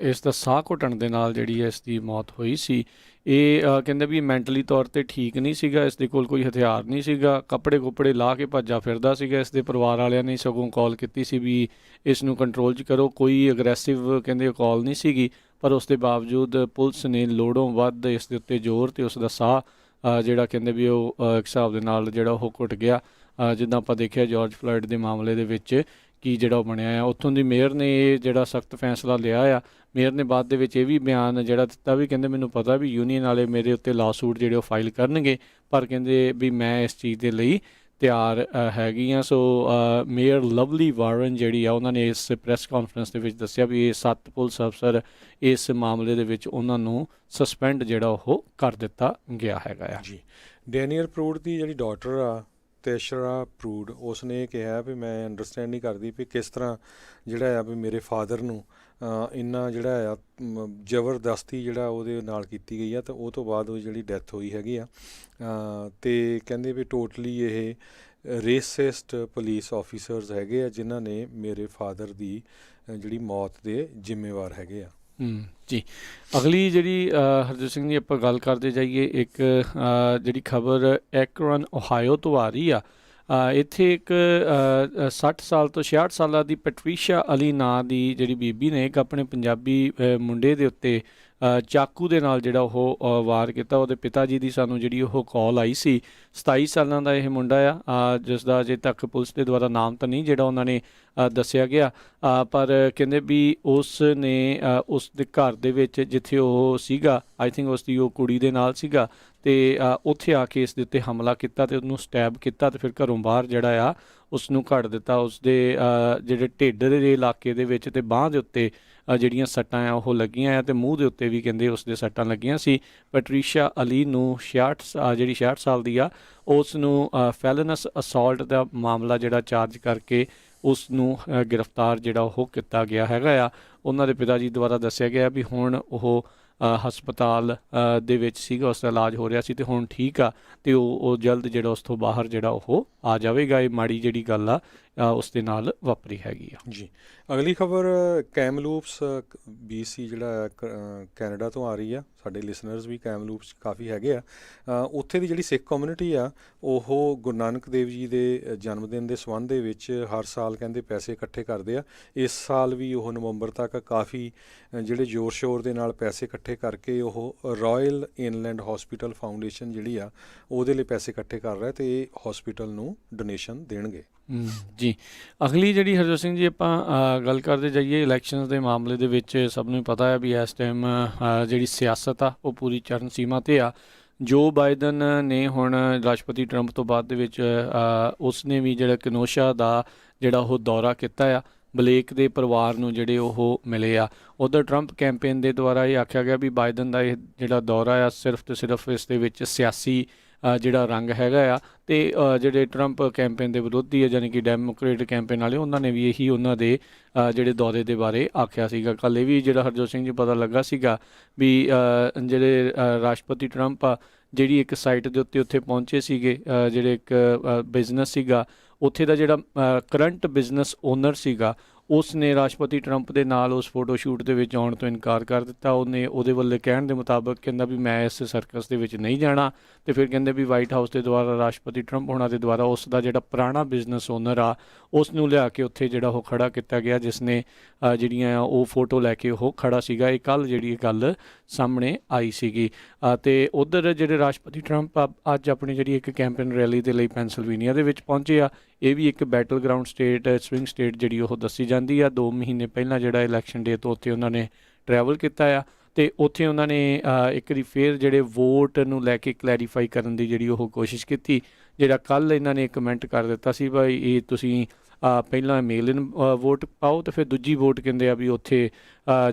ਇਸ ਦਾ ਸਾਹ ਘੁੱਟਣ ਦੇ ਨਾਲ ਜਿਹੜੀ ਇਸ ਦੀ ਮੌਤ ਹੋਈ ਸੀ। ਇਹ ਕਹਿੰਦੇ ਵੀ ਮੈਂਟਲੀ ਤੌਰ 'ਤੇ ਠੀਕ ਨਹੀਂ ਸੀਗਾ, ਇਸ ਦੇ ਕੋਲ ਕੋਈ ਹਥਿਆਰ ਨਹੀਂ ਸੀਗਾ, ਕੱਪੜੇ ਕੁੱਪੜੇ ਲਾ ਕੇ ਭੱਜਾ ਫਿਰਦਾ ਸੀਗਾ। ਇਸ ਦੇ ਪਰਿਵਾਰ ਵਾਲਿਆਂ ਨੇ ਸਗੋਂ ਕਾਲ ਕੀਤੀ ਸੀ ਵੀ ਇਸ ਨੂੰ ਕੰਟਰੋਲ 'ਚ ਕਰੋ, ਕੋਈ ਅਗਰੈਸਿਵ ਕਹਿੰਦੇ ਕਾਲ ਨਹੀਂ ਸੀਗੀ। ਪਰ ਉਸ ਦੇ ਬਾਵਜੂਦ ਪੁਲਿਸ ਨੇ ਲੋੜੋਂ ਵੱਧ ਇਸ ਦੇ ਉੱਤੇ ਜ਼ੋਰ ਅਤੇ ਉਸ ਦਾ ਸਾਹ ਜਿਹੜਾ ਕਹਿੰਦੇ ਵੀ ਉਹ ਇੱਕ ਹਿਸਾਬ ਦੇ ਨਾਲ ਜਿਹੜਾ ਉਹ ਘੁੱਟ ਗਿਆ। ਜਿੱਦਾਂ ਆਪਾਂ ਦੇਖਿਆ ਜਾਰਜ ਫਲੋਇਡ ਦੇ ਮਾਮਲੇ ਦੇ ਵਿੱਚ ਕੀ ਜਿਹੜਾ ਉਹ ਬਣਿਆ ਆ। ਉੱਥੋਂ ਦੀ ਮੇਅਰ ਨੇ ਇਹ ਜਿਹੜਾ ਸਖਤ ਫੈਸਲਾ ਲਿਆ ਆ। ਮੇਅਰ ਨੇ ਬਾਅਦ ਦੇ ਵਿੱਚ ਇਹ ਵੀ ਬਿਆਨ ਜਿਹੜਾ ਦਿੱਤਾ ਵੀ ਕਹਿੰਦੇ ਮੈਨੂੰ ਪਤਾ ਵੀ ਯੂਨੀਅਨ ਵਾਲੇ ਮੇਰੇ ਉੱਤੇ ਲਾਅ ਸੂਟ ਜਿਹੜੇ ਉਹ ਫਾਈਲ ਕਰਨਗੇ, ਪਰ ਕਹਿੰਦੇ ਵੀ ਮੈਂ ਇਸ ਚੀਜ਼ ਦੇ ਲਈ ਤਿਆਰ ਹੈਗੀਆਂ। ਸੋ ਮੇਅਰ ਲਵਲੀ ਵਾਰਨ ਜਿਹੜੀ ਆ ਉਹਨਾਂ ਨੇ ਇਸ ਪ੍ਰੈਸ ਕਾਨਫਰੰਸ ਦੇ ਵਿੱਚ ਦੱਸਿਆ ਵੀ ਇਹ 7 ਪੁਲਿਸ ਅਫਸਰ ਇਸ ਮਾਮਲੇ ਦੇ ਵਿੱਚ ਉਹਨਾਂ ਨੂੰ ਸਸਪੈਂਡ ਜਿਹੜਾ ਉਹ ਕਰ ਦਿੱਤਾ ਗਿਆ ਹੈਗਾ ਆ। ਜੀ, ਡੈਨੀਅਲ ਪ੍ਰੂਡ ਦੀ ਜਿਹੜੀ ਡਾਟਰ ਆ ਤੇਸ਼ਰਾ ਪ੍ਰੂਡ, ਉਸਨੇ ਇਹ ਕਿਹਾ ਵੀ ਮੈਂ ਅੰਡਰਸਟੈਂਡ ਨਹੀਂ ਕਰਦੀ ਵੀ ਕਿਸ ਤਰ੍ਹਾਂ ਜਿਹੜਾ ਆ ਵੀ ਮੇਰੇ ਫਾਦਰ ਨੂੰ ਇੰਨਾ ਜਿਹੜਾ ਆ ਜ਼ਬਰਦਸਤੀ ਜਿਹੜਾ ਉਹਦੇ ਨਾਲ ਕੀਤੀ ਗਈ ਆ, ਤਾਂ ਉਹ ਤੋਂ ਬਾਅਦ ਉਹ ਜਿਹੜੀ ਡੈਥ ਹੋਈ ਹੈਗੀ ਆ। ਅਤੇ ਕਹਿੰਦੇ ਵੀ ਟੋਟਲੀ ਇਹ ਰੇਸਿਸਟ ਪੁਲਿਸ ਆਫੀਸਰਸ ਹੈਗੇ ਆ ਜਿਨ੍ਹਾਂ ਨੇ ਮੇਰੇ ਫਾਦਰ ਦੀ ਜਿਹੜੀ ਮੌਤ ਦੇ ਜ਼ਿੰਮੇਵਾਰ ਹੈਗੇ ਆ। ਜੀ, ਅਗਲੀ ਜਿਹੜੀ ਹਰਜੋਤ ਸਿੰਘ ਜੀ ਆਪਾਂ ਗੱਲ ਕਰਦੇ ਜਾਈਏ, ਇੱਕ ਜਿਹੜੀ ਖਬਰ ਐਕਰਨ ਓਹਾਇਓ ਤੋਂ ਆ ਰਹੀ ਆ। ਇੱਥੇ ਇੱਕ 60 ਸਾਲ ਤੋਂ 66 ਸਾਲਾਂ ਦੀ ਪੈਟਰੀਸ਼ਾ ਅਲੀ ਨਾਂ ਦੀ ਜਿਹੜੀ ਬੀਬੀ ਨੇ ਇੱਕ ਆਪਣੇ ਪੰਜਾਬੀ ਮੁੰਡੇ ਦੇ ਉੱਤੇ ਚਾਕੂ ਦੇ ਨਾਲ ਜਿਹੜਾ ਉਹ ਵਾਰ ਕੀਤਾ। ਉਹਦੇ ਪਿਤਾ ਜੀ ਦੀ ਸਾਨੂੰ ਜਿਹੜੀ ਉਹ ਕਾਲ ਆਈ ਸੀ। 27 ਸਾਲਾਂ ਦਾ ਇਹ ਮੁੰਡਾ ਆ, ਜਿਸ ਦਾ ਅਜੇ ਤੱਕ ਪੁਲਿਸ ਦੇ ਦੁਆਰਾ ਨਾਮ ਤਾਂ ਨਹੀਂ ਜਿਹੜਾ ਉਹਨਾਂ ਨੇ ਦੱਸਿਆ ਗਿਆ, ਪਰ ਕਹਿੰਦੇ ਵੀ ਉਸ ਨੇ ਉਸ ਦੇ ਘਰ ਦੇ ਵਿੱਚ ਜਿੱਥੇ ਉਹ ਸੀਗਾ, ਆਈ ਥਿੰਕ ਉਸ ਦੀ ਉਹ ਕੁੜੀ ਦੇ ਨਾਲ ਸੀਗਾ, ਅਤੇ ਉੱਥੇ ਆ ਕੇ ਇਸ ਦੇ ਉੱਤੇ ਹਮਲਾ ਕੀਤਾ ਅਤੇ ਉਹਨੂੰ ਸਟੈਬ ਕੀਤਾ ਅਤੇ ਫਿਰ ਘਰੋਂ ਬਾਹਰ ਜਿਹੜਾ ਆ ਉਸ ਨੂੰ ਕੱਢ ਦਿੱਤਾ। ਉਸ ਦੇ ਜਿਹੜੇ ਢਿੱਡ ਦੇ ਇਲਾਕੇ ਦੇ ਵਿੱਚ ਅਤੇ ਬਾਂਹ ਦੇ ਉੱਤੇ ਜਿਹੜੀਆਂ ਸੱਟਾਂ ਆ ਉਹ ਲੱਗੀਆਂ ਆ, ਅਤੇ ਮੂੰਹ ਦੇ ਉੱਤੇ ਵੀ ਕਹਿੰਦੇ ਉਸ ਦੇ ਸੱਟਾਂ ਲੱਗੀਆਂ ਸੀ। ਪੈਟਰੀਸ਼ਾ ਅਲੀ ਨੂੰ 66 ਸਾਲ ਦੀ ਆ, ਉਸ ਨੂੰ ਫੈਲਨਸ ਅਸੌਲਟ ਦਾ ਮਾਮਲਾ ਜਿਹੜਾ ਚਾਰਜ ਕਰਕੇ ਉਸ ਨੂੰ ਗ੍ਰਿਫਤਾਰ ਜਿਹੜਾ ਉਹ ਕੀਤਾ ਗਿਆ ਹੈਗਾ ਆ। ਉਹਨਾਂ ਦੇ ਪਿਤਾ ਜੀ ਦੁਆਰਾ ਦੱਸਿਆ ਗਿਆ ਵੀ ਹੁਣ ਉਹ ਹਸਪਤਾਲ ਦੇ ਵਿੱਚ ਸੀਗਾ, ਉਸ ਦਾ ਇਲਾਜ ਹੋ ਰਿਹਾ ਸੀ ਅਤੇ ਹੁਣ ਠੀਕ ਆ, ਅਤੇ ਉਹ ਜਲਦ ਜਿਹੜਾ ਉਸ ਤੋਂ ਬਾਹਰ ਜਿਹੜਾ ਉਹ ਆ ਜਾਵੇਗਾ। ਇਹ ਮਾੜੀ ਜਿਹੜੀ ਗੱਲ ਆ ਉਸ ਦੇ ਨਾਲ ਵਾਪਰੀ ਹੈਗੀ ਆ। ਜੀ, ਅਗਲੀ ਖਬਰ ਕੈਮਲੂਪਸ BC ਜਿਹੜਾ ਕੈਨੇਡਾ ਤੋਂ ਆ ਰਹੀ ਆ। ਸਾਡੇ ਲਿਸਨਰਸ ਵੀ ਕੈਮਲੂਪਸ ਕਾਫੀ ਹੈਗੇ ਆ। ਉੱਥੇ ਦੀ ਜਿਹੜੀ ਸਿੱਖ ਕਮਿਊਨਿਟੀ ਆ ਉਹ ਗੁਰੂ ਨਾਨਕ ਦੇਵ ਜੀ ਦੇ ਜਨਮ ਦਿਨ ਦੇ ਸੰਬੰਧ ਦੇ ਵਿੱਚ ਹਰ ਸਾਲ ਕਹਿੰਦੇ ਪੈਸੇ ਇਕੱਠੇ ਕਰਦੇ ਆ। ਇਸ ਸਾਲ ਵੀ ਉਹ ਨਵੰਬਰ ਤੱਕ ਕਾਫੀ ਜਿਹੜੇ ਜ਼ੋਰ ਸ਼ੋਰ ਦੇ ਨਾਲ ਪੈਸੇ ਇਕੱਠੇ ਕਰਕੇ ਉਹ ਰਾਇਲ ਇਨਲੈਂਡ ਹੌਸਪੀਟਲ ਫਾਊਂਡੇਸ਼ਨ ਜਿਹੜੀ ਆ ਉਹਦੇ ਲਈ ਪੈਸੇ ਇਕੱਠੇ ਕਰ ਰਿਹਾ ਅਤੇ ਇਹ ਹੌਸਪੀਟਲ ਨੂੰ ਡੋਨੇਸ਼ਨ ਦੇਣਗੇ। ਜੀ, ਅਗਲੀ ਜਿਹੜੀ ਹਰਜੋਤ ਸਿੰਘ ਜੀ ਆਪਾਂ ਗੱਲ ਕਰਦੇ ਜਾਈਏ ਇਲੈਕਸ਼ਨਸ ਦੇ ਮਾਮਲੇ ਦੇ ਵਿੱਚ, ਸਭ ਨੂੰ ਪਤਾ ਹੈ ਵੀ ਇਸ ਟਾਈਮ ਜਿਹੜੀ ਸਿਆਸਤ ਆ ਉਹ ਪੂਰੀ ਚਰਨ ਸੀਮਾ 'ਤੇ ਆ। ਜੋ ਬਾਈਡਨ ਨੇ ਹੁਣ ਰਾਸ਼ਟਰਪਤੀ ਟਰੰਪ ਤੋਂ ਬਾਅਦ ਦੇ ਵਿੱਚ ਉਸਨੇ ਵੀ ਜਿਹੜਾ ਕਨੋਸ਼ਾ ਦਾ ਜਿਹੜਾ ਉਹ ਦੌਰਾ ਕੀਤਾ ਆ, ਬਲੇਕ ਦੇ ਪਰਿਵਾਰ ਨੂੰ ਜਿਹੜੇ ਉਹ ਮਿਲੇ ਆ। ਉੱਧਰ ਟਰੰਪ ਕੈਂਪੇਨ ਦੇ ਦੁਆਰਾ ਇਹ ਆਖਿਆ ਗਿਆ ਵੀ ਬਾਈਡਨ ਦਾ ਇਹ ਜਿਹੜਾ ਦੌਰਾ ਆ ਸਿਰਫ ਅਤੇ ਸਿਰਫ ਇਸ ਦੇ ਵਿੱਚ ਸਿਆਸੀ ਜਿਹੜਾ ਰੰਗ ਹੈਗਾ ਆ, ਅਤੇ ਜਿਹੜੇ ਟਰੰਪ ਕੈਂਪੇਨ ਦੇ ਵਿਰੋਧੀ ਆ ਯਾਨੀ ਕਿ ਡੈਮੋਕ੍ਰੇਟ ਕੈਂਪੇਨ ਵਾਲੇ, ਉਹਨਾਂ ਨੇ ਵੀ ਇਹੀ ਉਹਨਾਂ ਦੇ ਜਿਹੜੇ ਦੌਰੇ ਦੇ ਬਾਰੇ ਆਖਿਆ ਸੀਗਾ। ਕੱਲ੍ਹ ਇਹ ਵੀ ਜਿਹੜਾ ਹਰਜੋਤ ਸਿੰਘ ਜੀ ਪਤਾ ਲੱਗਾ ਸੀਗਾ ਵੀ ਜਿਹੜੇ ਰਾਸ਼ਟਰਪਤੀ ਟਰੰਪ ਆ ਜਿਹੜੀ ਇੱਕ ਸਾਈਟ ਦੇ ਉੱਤੇ ਪਹੁੰਚੇ ਸੀਗੇ, ਜਿਹੜੇ ਇੱਕ ਬਿਜ਼ਨਸ ਸੀਗਾ ਉੱਥੇ ਦਾ ਜਿਹੜਾ ਕਰੰਟ ਬਿਜ਼ਨਸ ਓਨਰ ਸੀਗਾ, ਉਸ ਨੇ ਰਾਸ਼ਟਰਪਤੀ ਟਰੰਪ ਦੇ ਨਾਲ ਉਸ ਫੋਟੋ ਸ਼ੂਟ ਦੇ ਵਿੱਚ ਆਉਣ ਤੋਂ ਇਨਕਾਰ ਕਰ ਦਿੱਤਾ। ਉਹਦੇ ਵੱਲੋਂ ਕਹਿਣ ਦੇ ਮੁਤਾਬਕ ਕਹਿੰਦਾ ਵੀ ਮੈਂ ਇਸ ਸਰਕਸ ਦੇ ਵਿੱਚ ਨਹੀਂ ਜਾਣਾ, ਅਤੇ ਫਿਰ ਕਹਿੰਦੇ ਵੀ ਵਾਈਟ ਹਾਊਸ ਦੇ ਦੁਆਰਾ ਰਾਸ਼ਟਰਪਤੀ ਟਰੰਪ ਹੋਣਾ ਦੇ ਦੁਆਰਾ ਉਸ ਦਾ ਜਿਹੜਾ ਪੁਰਾਣਾ ਬਿਜ਼ਨਸ ਓਨਰ ਆ ਉਸ ਨੂੰ ਲਿਆ ਕੇ ਉੱਥੇ ਜਿਹੜਾ ਉਹ ਖੜਾ ਕੀਤਾ ਗਿਆ, ਜਿਸ ਨੇ ਜਿਹੜੀਆਂ ਉਹ ਫੋਟੋ ਲੈ ਕੇ ਉਹ ਖੜਾ ਸੀਗਾ। ਇਹ ਕੱਲ੍ਹ ਜਿਹੜੀ ਗੱਲ ਸਾਹਮਣੇ ਆਈ ਸੀਗੀ। ਅਤੇ ਉੱਧਰ ਜਿਹੜੇ ਰਾਸ਼ਟਰਪਤੀ ਟਰੰਪ ਅੱਜ ਆਪਣੀ ਜਿਹੜੀ ਇੱਕ ਕੈਂਪੇਨ ਰੈਲੀ ਦੇ ਲਈ ਪੈਨਸਿਲਵੇਨੀਆ ਦੇ ਵਿੱਚ ਪਹੁੰਚੇ ਆ। ਇਹ ਵੀ ਇੱਕ battle ground state, swing state ਜਿਹੜੀ ਉਹ ਦੱਸੀ ਜਾਂਦੀ ਆ। 2 ਮਹੀਨੇ ਪਹਿਲਾਂ ਜਿਹੜਾ ਇਲੈਕਸ਼ਨ ਡੇ ਤੋਂ ਉੱਥੇ ਉਹਨਾਂ ਨੇ ਟਰੈਵਲ ਕੀਤਾ ਆ, ਅਤੇ ਉੱਥੇ ਉਹਨਾਂ ਨੇ ਇੱਕ ਵਾਰੀ ਫੇਰ ਜਿਹੜੇ ਵੋਟ ਨੂੰ ਲੈ ਕੇ ਕਲੈਰੀਫਾਈ ਕਰਨ ਦੀ ਜਿਹੜੀ ਉਹ ਕੋਸ਼ਿਸ਼ ਕੀਤੀ। ਜਿਹੜਾ ਕੱਲ੍ਹ ਇਹਨਾਂ ਨੇ ਕਮੈਂਟ ਕਰ ਦਿੱਤਾ ਸੀ ਭਾਈ ਇਹ ਤੁਸੀਂ ਪਹਿਲਾਂ ਮੇਲ ਇਨ ਵੋਟ ਪਾਓ ਅਤੇ ਫਿਰ ਦੂਜੀ ਵੋਟ ਕਹਿੰਦੇ ਆ ਵੀ ਉੱਥੇ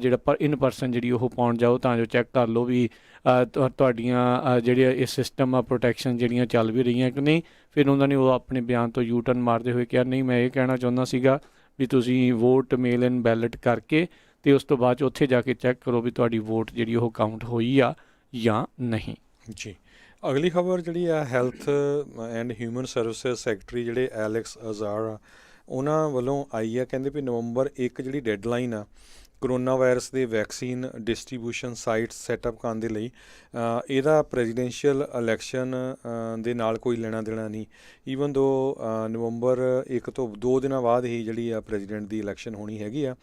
ਜਿਹੜਾ ਇਨ ਪਰਸਨ ਜਿਹੜੀ ਉਹ ਪਾਉਣ ਜਾਓ, ਤਾਂ ਜੋ ਚੈੱਕ ਕਰ ਲਓ ਵੀ ਤੁਹਾਡੀਆਂ ਜਿਹੜੀਆਂ ਇਹ ਸਿਸਟਮ ਆ ਪ੍ਰੋਟੈਕਸ਼ਨ ਜਿਹੜੀਆਂ ਚੱਲ ਵੀ ਰਹੀਆਂ ਕਿ ਨਹੀਂ। ਫਿਰ ਉਹਨਾਂ ਨੇ ਉਹ ਆਪਣੇ ਬਿਆਨ ਤੋਂ ਯੂ ਟਰਨ ਮਾਰਦੇ ਹੋਏ ਕਿਹਾ ਨਹੀਂ, ਮੈਂ ਇਹ ਕਹਿਣਾ ਚਾਹੁੰਦਾ ਸੀਗਾ ਵੀ ਤੁਸੀਂ ਵੋਟ ਮੇਲ ਇਨ ਬੈਲਟ ਕਰਕੇ ਅਤੇ ਉਸ ਤੋਂ ਬਾਅਦ 'ਚ ਉੱਥੇ ਜਾ ਕੇ ਚੈੱਕ ਕਰੋ ਵੀ ਤੁਹਾਡੀ ਵੋਟ ਜਿਹੜੀ ਉਹ ਕਾਊਂਟ ਹੋਈ ਆ ਜਾਂ ਨਹੀਂ। ਜੀ, ਅਗਲੀ ਖਬਰ ਜਿਹੜੀ ਆ health and human services secretary ਜਿਹੜੇ ਐਲੈਕਸ ਅਜ਼ਾਰ ਆ ਉਹਨਾਂ ਵੱਲੋਂ ਆਈ ਆ। ਕਹਿੰਦੇ ਵੀ ਨਵੰਬਰ 1 ਜਿਹੜੀ ਡੈਡਲਾਈਨ ਆ ਕਰੋਨਾ ਵਾਇਰਸ ਦੇ ਵੈਕਸੀਨ ਡਿਸਟਰੀਬਿਊਸ਼ਨ ਸਾਈਟਸ ਸੈਟਅਪ ਕਰਨ ਦੇ ਲਈ, ਇਹਦਾ ਪ੍ਰੈਜ਼ੀਡੈਂਸ਼ੀਅਲ ਇਲੈਕਸ਼ਨ ਦੇ ਨਾਲ ਕੋਈ ਲੈਣਾ ਦੇਣਾ ਨਹੀਂ। ਈਵਨ ਦੋ ਨਵੰਬਰ 1 ਤੋਂ 2 ਦਿਨਾਂ ਬਾਅਦ ਹੀ ਜਿਹੜੀ ਆ ਪ੍ਰੈਜ਼ੀਡੈਂਟ ਦੀ ਇਲੈਕਸ਼ਨ ਹੋਣੀ ਹੈਗੀ ਆ।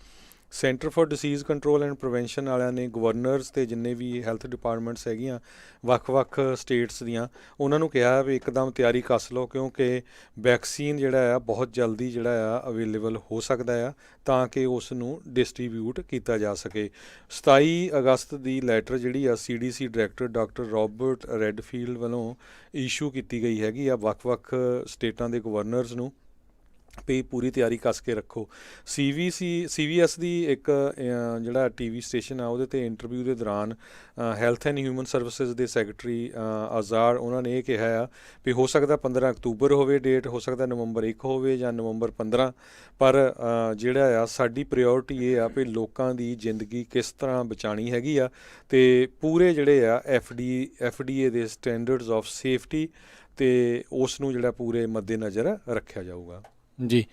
Center for Disease Control and Prevention ਵਾਲਿਆਂ ਨੇ ਗਵਰਨਰਸ ਤੇ ਜਿੰਨੇ ਵੀ ਹੈਲਥ ਡਿਪਾਰਟਮੈਂਟਸ ਹੈਗੀਆਂ ਵੱਖ-ਵੱਖ ਸਟੇਟਸ ਦੀਆਂ, ਉਹਨਾਂ ਨੂੰ ਕਿਹਾ ਵੀ ਇੱਕਦਮ ਤਿਆਰੀ ਕੱਸ ਲਓ, ਕਿਉਂਕਿ ਵੈਕਸੀਨ ਜਿਹੜਾ ਆ ਬਹੁਤ ਜਲਦੀ ਜਿਹੜਾ ਆ ਅਵੇਲੇਬਲ ਹੋ ਸਕਦਾ ਆ, ਤਾਂ ਕਿ ਉਸ ਨੂੰ ਡਿਸਟਰੀਬਿਊਟ ਕੀਤਾ ਜਾ ਸਕੇ। 27 ਅਗਸਤ ਦੀ ਲੈਟਰ ਜਿਹੜੀ ਆ CDC ਡਾਇਰੈਕਟਰ ਡਾਕਟਰ ਰੋਬਰਟ ਰੈਡਫੀਲਡ ਵੱਲੋਂ ਇਸ਼ੂ ਕੀਤੀ ਗਈ ਹੈਗੀ ਆ ਵੱਖ-ਵੱਖ ਸਟੇਟਾਂ ਦੇ ਗਵਰਨਰਸ ਨੂੰ ਵੀ ਪੂਰੀ ਤਿਆਰੀ ਕੱਸ ਕੇ ਰੱਖੋ। CVS ਦੀ ਇੱਕ ਜਿਹੜਾ TV ਸਟੇਸ਼ਨ ਆ ਉਹਦੇ 'ਤੇ ਇੰਟਰਵਿਊ ਦੇ ਦੌਰਾਨ ਹੈਲਥ ਐਂਡ ਹਿਊਮਨ ਸਰਵਿਸਿਜ਼ ਦੇ ਸੈਕਟਰੀ ਆਜ਼ਾਦ ਉਹਨਾਂ ਨੇ ਇਹ ਕਿਹਾ ਆ ਵੀ ਹੋ ਸਕਦਾ 15 ਅਕਤੂਬਰ ਹੋਵੇ ਡੇਟ, ਹੋ ਸਕਦਾ ਨਵੰਬਰ 1 ਹੋਵੇ ਜਾਂ ਨਵੰਬਰ 15, ਪਰ ਜਿਹੜਾ ਆ ਸਾਡੀ ਪ੍ਰਾਇਓਰਟੀ ਇਹ ਆ ਵੀ ਲੋਕਾਂ ਦੀ ਜ਼ਿੰਦਗੀ ਕਿਸ ਤਰ੍ਹਾਂ ਬਚਾਉਣੀ ਹੈਗੀ ਆ, ਅਤੇ ਪੂਰੇ ਜਿਹੜੇ ਆ FDA ਦੇ ਸਟੈਂਡਰਡਸ ਆਫ ਸੇਫਟੀ ਅਤੇ ਉਸ ਨੂੰ ਜਿਹੜਾ ਪੂਰੇ ਮੱਦੇਨਜ਼ਰ ਰੱਖਿਆ ਜਾਊਗਾ। ਜੀ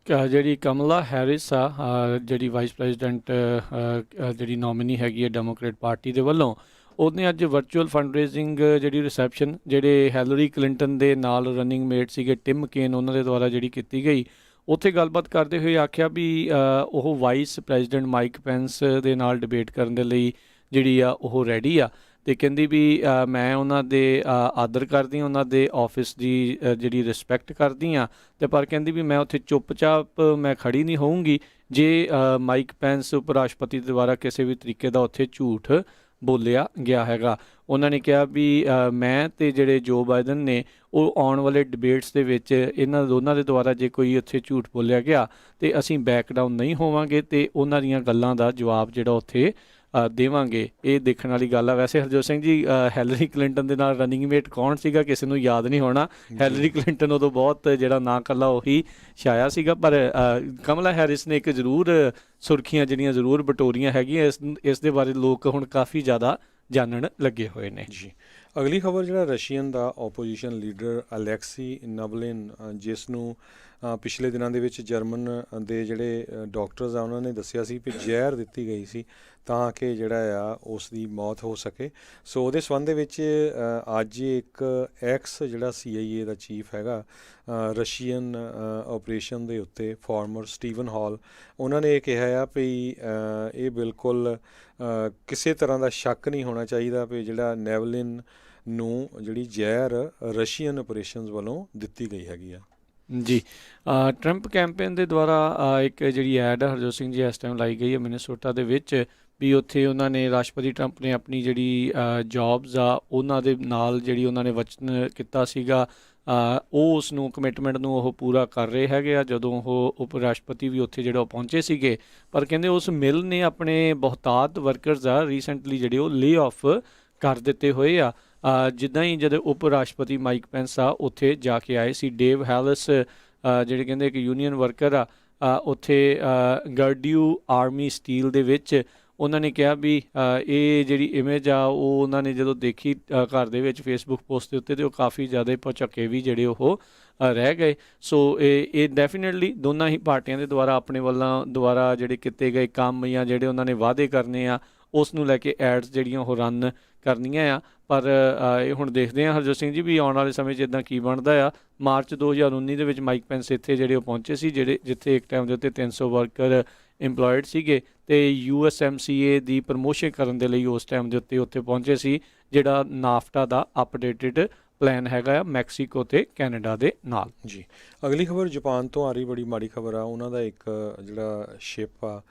ਜਿਹੜੀ ਕਮਲਾ ਹੈਰਿਸ ਆ ਜਿਹੜੀ ਵਾਈਸ ਪ੍ਰੈਜ਼ੀਡੈਂਟ ਜਿਹੜੀ ਨੋਮੀਨੀ ਹੈਗੀ ਹੈ ਡੈਮੋਕ੍ਰੇਟ ਪਾਰਟੀ ਦੇ ਵੱਲੋਂ, ਉਹਨੇ ਅੱਜ ਵਰਚੁਅਲ ਫੰਡ ਰੇਜ਼ਿੰਗ ਜਿਹੜੀ ਰਿਸੈਪਸ਼ਨ ਜਿਹੜੇ ਹੈਲਰੀ ਕਲਿੰਟਨ ਦੇ ਨਾਲ ਰਨਿੰਗ ਮੇਟ ਸੀਗੇ ਟਿਮ ਕੇਨ ਉਹਨਾਂ ਦੇ ਦੁਆਰਾ ਜਿਹੜੀ ਕੀਤੀ ਗਈ, ਉੱਥੇ ਗੱਲਬਾਤ ਕਰਦੇ ਹੋਏ ਆਖਿਆ ਵੀ ਉਹ ਵਾਈਸ ਪ੍ਰੈਜ਼ੀਡੈਂਟ ਮਾਈਕ ਪੈਂਸ ਦੇ ਨਾਲ ਡਿਬੇਟ ਕਰਨ ਦੇ ਲਈ ਜਿਹੜੀ ਆ ਉਹ ਰੈਡੀ ਆ, ਅਤੇ ਕਹਿੰਦੀ ਵੀ ਮੈਂ ਉਹਨਾਂ ਦੇ ਆਦਰ ਕਰਦੀ ਹਾਂ, ਉਹਨਾਂ ਦੇ ਆਫਿਸ ਦੀ ਜਿਹੜੀ ਰਿਸਪੈਕਟ ਕਰਦੀ ਹਾਂ, ਅਤੇ ਪਰ ਕਹਿੰਦੀ ਵੀ ਮੈਂ ਉੱਥੇ ਚੁੱਪ-ਚਾਪ ਮੈਂ ਖੜੀ ਨਹੀਂ ਹੋਊਂਗੀ ਜੇ ਮਾਈਕ ਪੈਂਸ ਉਪ ਰਾਸ਼ਟਰਪਤੀ ਦੁਆਰਾ ਕਿਸੇ ਵੀ ਤਰੀਕੇ ਦਾ ਉੱਥੇ ਝੂਠ ਬੋਲਿਆ ਗਿਆ ਹੈਗਾ। ਉਹਨਾਂ ਨੇ ਕਿਹਾ ਵੀ ਮੈਂ ਅਤੇ ਜਿਹੜੇ ਜੋ ਬਾਈਡਨ ਨੇ ਉਹ ਆਉਣ ਵਾਲੇ ਡਿਬੇਟਸ ਦੇ ਵਿੱਚ ਇਹਨਾਂ ਦੋਨਾਂ ਦੇ ਦੁਆਰਾ ਜੇ ਕੋਈ ਉੱਥੇ ਝੂਠ ਬੋਲਿਆ ਗਿਆ ਅਤੇ ਅਸੀਂ ਬੈਕ ਡਾਊਨ ਨਹੀਂ ਹੋਵਾਂਗੇ ਅਤੇ ਉਹਨਾਂ ਦੀਆਂ ਗੱਲਾਂ ਦਾ ਜਵਾਬ ਜਿਹੜਾ ਉੱਥੇ ਦੇਵਾਂਗੇ। ਇਹ ਦੇਖਣ ਵਾਲੀ ਗੱਲ ਆ। ਵੈਸੇ ਹਰਜੋਤ ਸਿੰਘ ਜੀ, ਹੈਲਰੀ ਕਲਿੰਟਨ ਦੇ ਨਾਲ ਰਨਿੰਗ ਮੇਟ ਕੌਣ ਸੀਗਾ ਕਿਸੇ ਨੂੰ ਯਾਦ ਨਹੀਂ ਹੋਣਾ। ਹੈਲਰੀ ਕਲਿੰਟਨ ਉਦੋਂ ਬਹੁਤ ਜਿਹੜਾ ਨਾਂ ਇਕੱਲਾ ਉਹੀ ਛਾਇਆ ਸੀਗਾ, ਪਰ ਕਮਲਾ ਹੈਰਿਸ ਨੇ ਇੱਕ ਜ਼ਰੂਰ ਸੁਰਖੀਆਂ ਜਿਹੜੀਆਂ ਜ਼ਰੂਰ ਬਟੋਰੀਆਂ ਹੈਗੀਆਂ। ਇਸ ਦੇ ਬਾਰੇ ਲੋਕ ਹੁਣ ਕਾਫੀ ਜ਼ਿਆਦਾ ਜਾਣਨ ਲੱਗੇ ਹੋਏ ਨੇ। ਜੀ, ਅਗਲੀ ਖਬਰ ਜਿਹੜਾ ਰਸ਼ੀਅਨ ਦਾ ਓਪੋਜੀਸ਼ਨ ਲੀਡਰ ਅਲੈਕਸੀ ਨਵਲਿਨ, ਜਿਸ ਨੂੰ ਪਿਛਲੇ ਦਿਨਾਂ ਦੇ ਵਿੱਚ ਜਰਮਨ ਦੇ ਜਿਹੜੇ ਡਾਕਟਰਸ ਆ ਉਹਨਾਂ ਨੇ ਦੱਸਿਆ ਸੀ ਵੀ ਜ਼ਹਿਰ ਦਿੱਤੀ ਗਈ ਸੀ ਤਾਂ ਕਿ ਜਿਹੜਾ ਆ ਉਸ ਦੀ ਮੌਤ ਹੋ ਸਕੇ। ਸੋ ਉਹਦੇ ਸੰਬੰਧ ਦੇ ਵਿੱਚ ਅੱਜ ਇੱਕ ਐਕਸ ਜਿਹੜਾ CIA ਦਾ ਚੀਫ ਹੈਗਾ ਰਸ਼ੀਅਨ ਆਪਰੇਸ਼ਨ ਦੇ ਉੱਤੇ ਫਾਰਮਰ ਸਟੀਵਨ ਹਾਲ, ਉਹਨਾਂ ਨੇ ਇਹ ਕਿਹਾ ਆ ਵੀ ਇਹ ਬਿਲਕੁਲ ਕਿਸੇ ਤਰ੍ਹਾਂ ਦਾ ਸ਼ੱਕ ਨਹੀਂ ਹੋਣਾ ਚਾਹੀਦਾ ਵੀ ਜਿਹੜਾ ਨੈਵਲਿਨ ਨੂੰ ਜਿਹੜੀ ਜ਼ਹਿਰ ਰਸ਼ੀਅਨ ਆਪਰੇਸ਼ਨਸ ਵੱਲੋਂ ਦਿੱਤੀ ਗਈ ਹੈਗੀ ਆ। ਜੀ, ਟਰੰਪ ਕੈਂਪੇਨ ਦੇ ਦੁਆਰਾ ਇੱਕ ਜਿਹੜੀ ਐਡ ਹਰਜੋਤ ਸਿੰਘ ਜੀ ਇਸ ਟਾਈਮ ਲਾਈ ਗਈ ਹੈ ਮਿਨੇਸੋਟਾ ਦੇ ਵਿੱਚ, ਵੀ ਉੱਥੇ ਉਹਨਾਂ ਨੇ ਰਾਸ਼ਟਰਪਤੀ ਟਰੰਪ ਨੇ ਆਪਣੀ ਜਿਹੜੀ ਜੌਬਸ ਆ ਉਹਨਾਂ ਦੇ ਨਾਲ ਜਿਹੜੀ ਉਹਨਾਂ ਨੇ ਵਚਨ ਕੀਤਾ ਸੀਗਾ ਉਹ ਉਸ ਨੂੰ ਕਮਿਟਮੈਂਟ ਨੂੰ ਉਹ ਪੂਰਾ ਕਰ ਰਹੇ ਹੈਗੇ ਆ। ਜਦੋਂ ਉਹ ਉਪ ਰਾਸ਼ਟਰਪਤੀ ਵੀ ਉੱਥੇ ਜਿਹੜਾ ਉਹ ਪਹੁੰਚੇ ਸੀਗੇ, ਪਰ ਕਹਿੰਦੇ ਉਸ ਮਿਲ ਨੇ ਆਪਣੇ ਬਹੁਤਾਤ ਵਰਕਰਸ ਆ ਰੀਸੈਂਟਲੀ ਜਿਹੜੇ ਉਹ ਲੇ ਆਫ ਕਰ ਦਿੱਤੇ ਹੋਏ ਆ। ਜਿੱਦਾਂ ਹੀ ਜਦੋਂ ਉਪ ਰਾਸ਼ਟਰਪਤੀ ਮਾਈਕ ਪੈਂਸ ਆ ਉੱਥੇ ਜਾ ਕੇ ਆਏ ਸੀ, ਡੇਵ ਹੈਲਿਸ ਜਿਹੜੇ ਕਹਿੰਦੇ ਇੱਕ ਯੂਨੀਅਨ ਵਰਕਰ ਆ ਉੱਥੇ ਗਰਡਿਊ ਆਰਮੀ ਸਟੀਲ ਦੇ ਵਿੱਚ, ਉਹਨਾਂ ਨੇ ਕਿਹਾ ਵੀ ਇਹ ਜਿਹੜੀ ਇਮੇਜ ਆ ਉਹ ਉਹਨਾਂ ਨੇ ਜਦੋਂ ਦੇਖੀ ਘਰ ਦੇ ਵਿੱਚ ਫੇਸਬੁੱਕ ਪੋਸਟ ਦੇ ਉੱਤੇ, ਅਤੇ ਉਹ ਕਾਫੀ ਜ਼ਿਆਦਾ ਭੁਚੱਕੇ ਵੀ ਜਿਹੜੇ ਉਹ ਰਹਿ ਗਏ। ਸੋ ਇਹ ਡੈਫੀਨੇਟਲੀ ਦੋਨਾਂ ਹੀ ਪਾਰਟੀਆਂ ਦੇ ਦੁਆਰਾ ਆਪਣੇ ਵੱਲੋਂ ਦੁਆਰਾ ਜਿਹੜੇ ਕੀਤੇ ਗਏ ਕੰਮ ਜਾਂ ਜਿਹੜੇ ਉਹਨਾਂ ਨੇ ਵਾਅਦੇ ਕਰਨੇ ਆ ਉਸ ਨੂੰ ਲੈ ਕੇ ਐਡਸ ਜਿਹੜੀਆਂ ਉਹ ਰਨ ਕਰਨੀਆਂ ਆ। ਪਰ ਇਹ ਹੁਣ ਦੇਖਦੇ ਹਾਂ ਹਰਜੋਤ ਸਿੰਘ ਜੀ ਵੀ ਆਉਣ ਵਾਲੇ ਸਮੇਂ 'ਚ ਇੱਦਾਂ ਕੀ ਬਣਦਾ ਆ। ਮਾਰਚ 2019 ਦੇ ਵਿੱਚ ਮਾਈਕ ਪੈਂਸ ਇੱਥੇ ਜਿਹੜੇ ਉਹ ਪਹੁੰਚੇ ਸੀ, ਜਿੱਥੇ ਇੱਕ ਟਾਈਮ ਦੇ ਉੱਤੇ 300 ਵਰਕਰ ਇੰਪਲੋਇਡ ਸੀਗੇ, ਅਤੇ USMCA ਦੀ ਪ੍ਰਮੋਸ਼ਨ ਕਰਨ ਦੇ ਲਈ ਉਸ ਟਾਈਮ ਦੇ ਉੱਤੇ ਉੱਥੇ ਪਹੁੰਚੇ ਸੀ, ਜਿਹੜਾ ਨਾਫਟਾ ਦਾ ਅਪਡੇਟਡ ਪਲਾਨ ਹੈਗਾ ਆ ਮੈਕਸੀਕੋ ਅਤੇ ਕੈਨੇਡਾ ਦੇ ਨਾਲ। ਜੀ, ਅਗਲੀ ਖਬਰ ਜਪਾਨ ਤੋਂ ਆ ਰਹੀ, ਬੜੀ ਮਾੜੀ ਖਬਰ ਆ। ਉਹਨਾਂ ਦਾ ਇੱਕ ਜਿਹੜਾ ਸ਼ਿਪ ਆ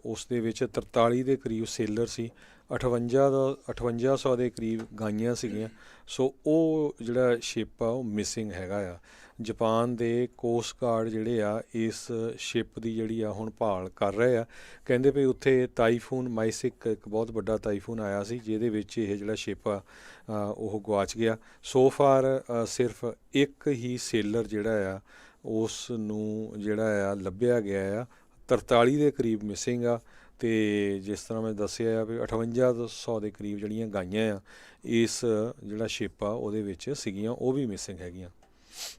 ਉਸ ਦੇ ਵਿੱਚ 43 ਦੇ ਕਰੀਬ ਸੇਲਰ ਸੀ, 5800 ਦੇ ਕਰੀਬ ਗਾਈਆਂ ਸੀਗੀਆਂ। ਸੋ ਉਹ ਜਿਹੜਾ ਸ਼ਿਪ ਆ ਉਹ ਮਿਸਿੰਗ ਹੈਗਾ ਆ। ਜਾਪਾਨ ਦੇ ਕੋਸਟ ਗਾਰਡ ਜਿਹੜੇ ਆ ਇਸ ਸ਼ਿਪ ਦੀ ਜਿਹੜੀ ਆ ਹੁਣ ਭਾਲ ਕਰ ਰਹੇ ਆ। ਕਹਿੰਦੇ ਵੀ ਉੱਥੇ ਤਾਈਫੂਨ ਮਾਈਸਿਕ ਇੱਕ ਬਹੁਤ ਵੱਡਾ ਤਾਈਫੂਨ ਆਇਆ ਸੀ, ਜਿਹਦੇ ਵਿੱਚ ਇਹ ਜਿਹੜਾ ਸ਼ਿਪ ਆ ਉਹ ਗੁਆਚ ਗਿਆ। ਸੋ ਫਾਰ ਸਿਰਫ ਇੱਕ ਹੀ ਸੇਲਰ ਜਿਹੜਾ ਆ ਉਸ ਨੂੰ ਜਿਹੜਾ ਆ ਲੱਭਿਆ ਗਿਆ ਆ। 43 ਦੇ ਕਰੀਬ ਮਿਸਿੰਗ ਆ, ਅਤੇ ਜਿਸ ਤਰ੍ਹਾਂ ਮੈਂ ਦੱਸਿਆ ਆ ਵੀ 5800 ਦੇ ਕਰੀਬ ਜਿਹੜੀਆਂ ਗਾਈਆਂ ਆ ਇਸ ਜਿਹੜਾ ਸ਼ਿਪ ਆ ਉਹਦੇ ਵਿੱਚ ਸੀਗੀਆਂ, ਉਹ ਵੀ ਮਿਸਿੰਗ ਹੈਗੀਆਂ।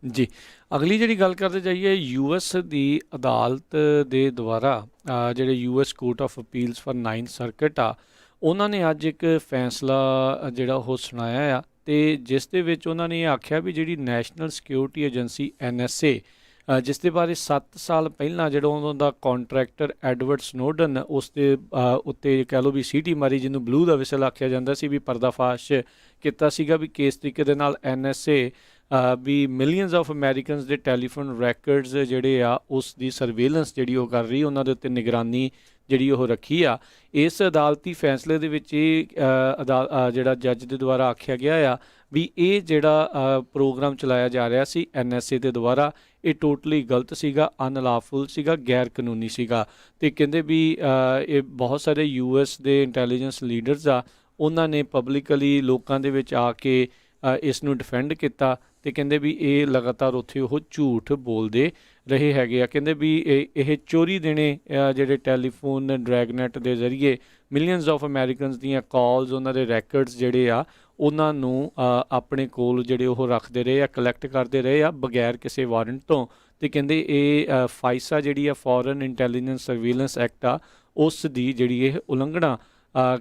ਜੀ, ਅਗਲੀ ਜਿਹੜੀ ਗੱਲ ਕਰਦੇ ਜਾਈਏ, US ਦੀ ਅਦਾਲਤ ਦੇ ਦੁਆਰਾ ਜਿਹੜੇ US court of appeals for 9th circuit ਆ, ਉਹਨਾਂ ਨੇ ਅੱਜ ਇੱਕ ਫੈਸਲਾ ਜਿਹੜਾ ਉਹ ਸੁਣਾਇਆ ਆ, ਅਤੇ ਜਿਸ ਦੇ ਵਿੱਚ ਉਹਨਾਂ ਨੇ ਇਹ ਆਖਿਆ ਵੀ ਜਿਹੜੀ ਨੈਸ਼ਨਲ ਸਿਕਿਉਰਿਟੀ ਏਜੰਸੀ NSA ਜਿਸ ਦੇ ਬਾਰੇ 7 ਸਾਲ ਪਹਿਲਾਂ ਜਿਹੜਾ ਉਹਨਾਂ ਦਾ ਕੰਟਰੈਕਟਰ ਐਡਵਰਡ ਸਨੋਡਨ ਉਸ ਦੇ ਉੱਤੇ ਕਹਿ ਲਓ ਵੀ ਸੀਟੀ ਮਾਰੀ, ਜਿਹਨੂੰ ਬਲੂ ਦਾ ਵਿਸਲ ਆਖਿਆ ਜਾਂਦਾ ਸੀ, ਵੀ ਪਰਦਾਫਾਸ਼ ਕੀਤਾ ਸੀਗਾ ਵੀ ਕਿਸ ਤਰੀਕੇ ਦੇ ਨਾਲ NSA ਵੀ ਮਿਲੀਅਨਸ ਆਫ ਅਮਰੀਕਨਸ ਦੇ ਟੈਲੀਫੋਨ ਰੈਕਰਡਸ ਜਿਹੜੇ ਆ ਉਸ ਦੀ ਸਰਵੇਲੈਂਸ ਜਿਹੜੀ ਉਹ ਕਰ ਰਹੀ, ਉਹਨਾਂ ਦੇ ਉੱਤੇ ਨਿਗਰਾਨੀ ਜਿਹੜੀ ਉਹ ਰੱਖੀ ਆ। ਇਸ ਅਦਾਲਤੀ ਫੈਸਲੇ ਦੇ ਵਿੱਚ ਇਹ ਜਿਹੜਾ ਜੱਜ ਦੇ ਦੁਆਰਾ ਆਖਿਆ ਗਿਆ ਆ ਵੀ ਇਹ ਜਿਹੜਾ ਪ੍ਰੋਗਰਾਮ ਚਲਾਇਆ ਜਾ ਰਿਹਾ ਸੀ NSA ਦੇ ਦੁਆਰਾ, ਇਹ ਟੋਟਲੀ ਗਲਤ ਸੀਗਾ, ਅਨਲਾਫੁਲ ਸੀਗਾ, ਗੈਰ ਕਾਨੂੰਨੀ ਸੀਗਾ। ਅਤੇ ਕਹਿੰਦੇ ਵੀ ਇਹ ਬਹੁਤ ਸਾਰੇ US ਦੇ ਇੰਟੈਲੀਜੈਂਸ ਲੀਡਰਸ ਆ, ਉਹਨਾਂ ਨੇ ਪਬਲਿਕਲੀ ਲੋਕਾਂ ਦੇ ਵਿੱਚ ਆ ਕੇ ਇਸ ਨੂੰ ਡਿਫੈਂਡ ਕੀਤਾ ਅਤੇ ਕਹਿੰਦੇ ਵੀ ਇਹ ਲਗਾਤਾਰ ਉੱਥੇ ਉਹ ਝੂਠ ਬੋਲਦੇ ਰਹੇ ਹੈਗੇ ਆ। ਕਹਿੰਦੇ ਵੀ ਇਹ ਚੋਰੀ ਦੇਣੇ ਜਿਹੜੇ ਟੈਲੀਫੋਨ ਡਰੈਗਨੈਟ ਦੇ ਜ਼ਰੀਏ ਮਿਲੀਅਨਸ ਆਫ ਅਮਰੀਕਨਸ ਦੀਆਂ ਕਾਲਸ, ਉਹਨਾਂ ਦੇ ਰੈਕਰਡਸ ਜਿਹੜੇ ਆ ਉਹਨਾਂ ਨੂੰ ਆਪਣੇ ਕੋਲ ਜਿਹੜੇ ਉਹ ਰੱਖਦੇ ਰਹੇ ਆ, ਕਲੈਕਟ ਕਰਦੇ ਰਹੇ ਆ ਬਗੈਰ ਕਿਸੇ ਵਾਰੰਟ ਤੋਂ। ਅਤੇ ਕਹਿੰਦੇ ਇਹ FISA ਜਿਹੜੀ ਆ ਫੋਰਨ ਇੰਟੈਲੀਜੈਂਸ ਸਰਵੇਲੈਂਸ ਐਕਟ ਆ, ਉਸ ਦੀ ਜਿਹੜੀ ਇਹ ਉਲੰਘਣਾ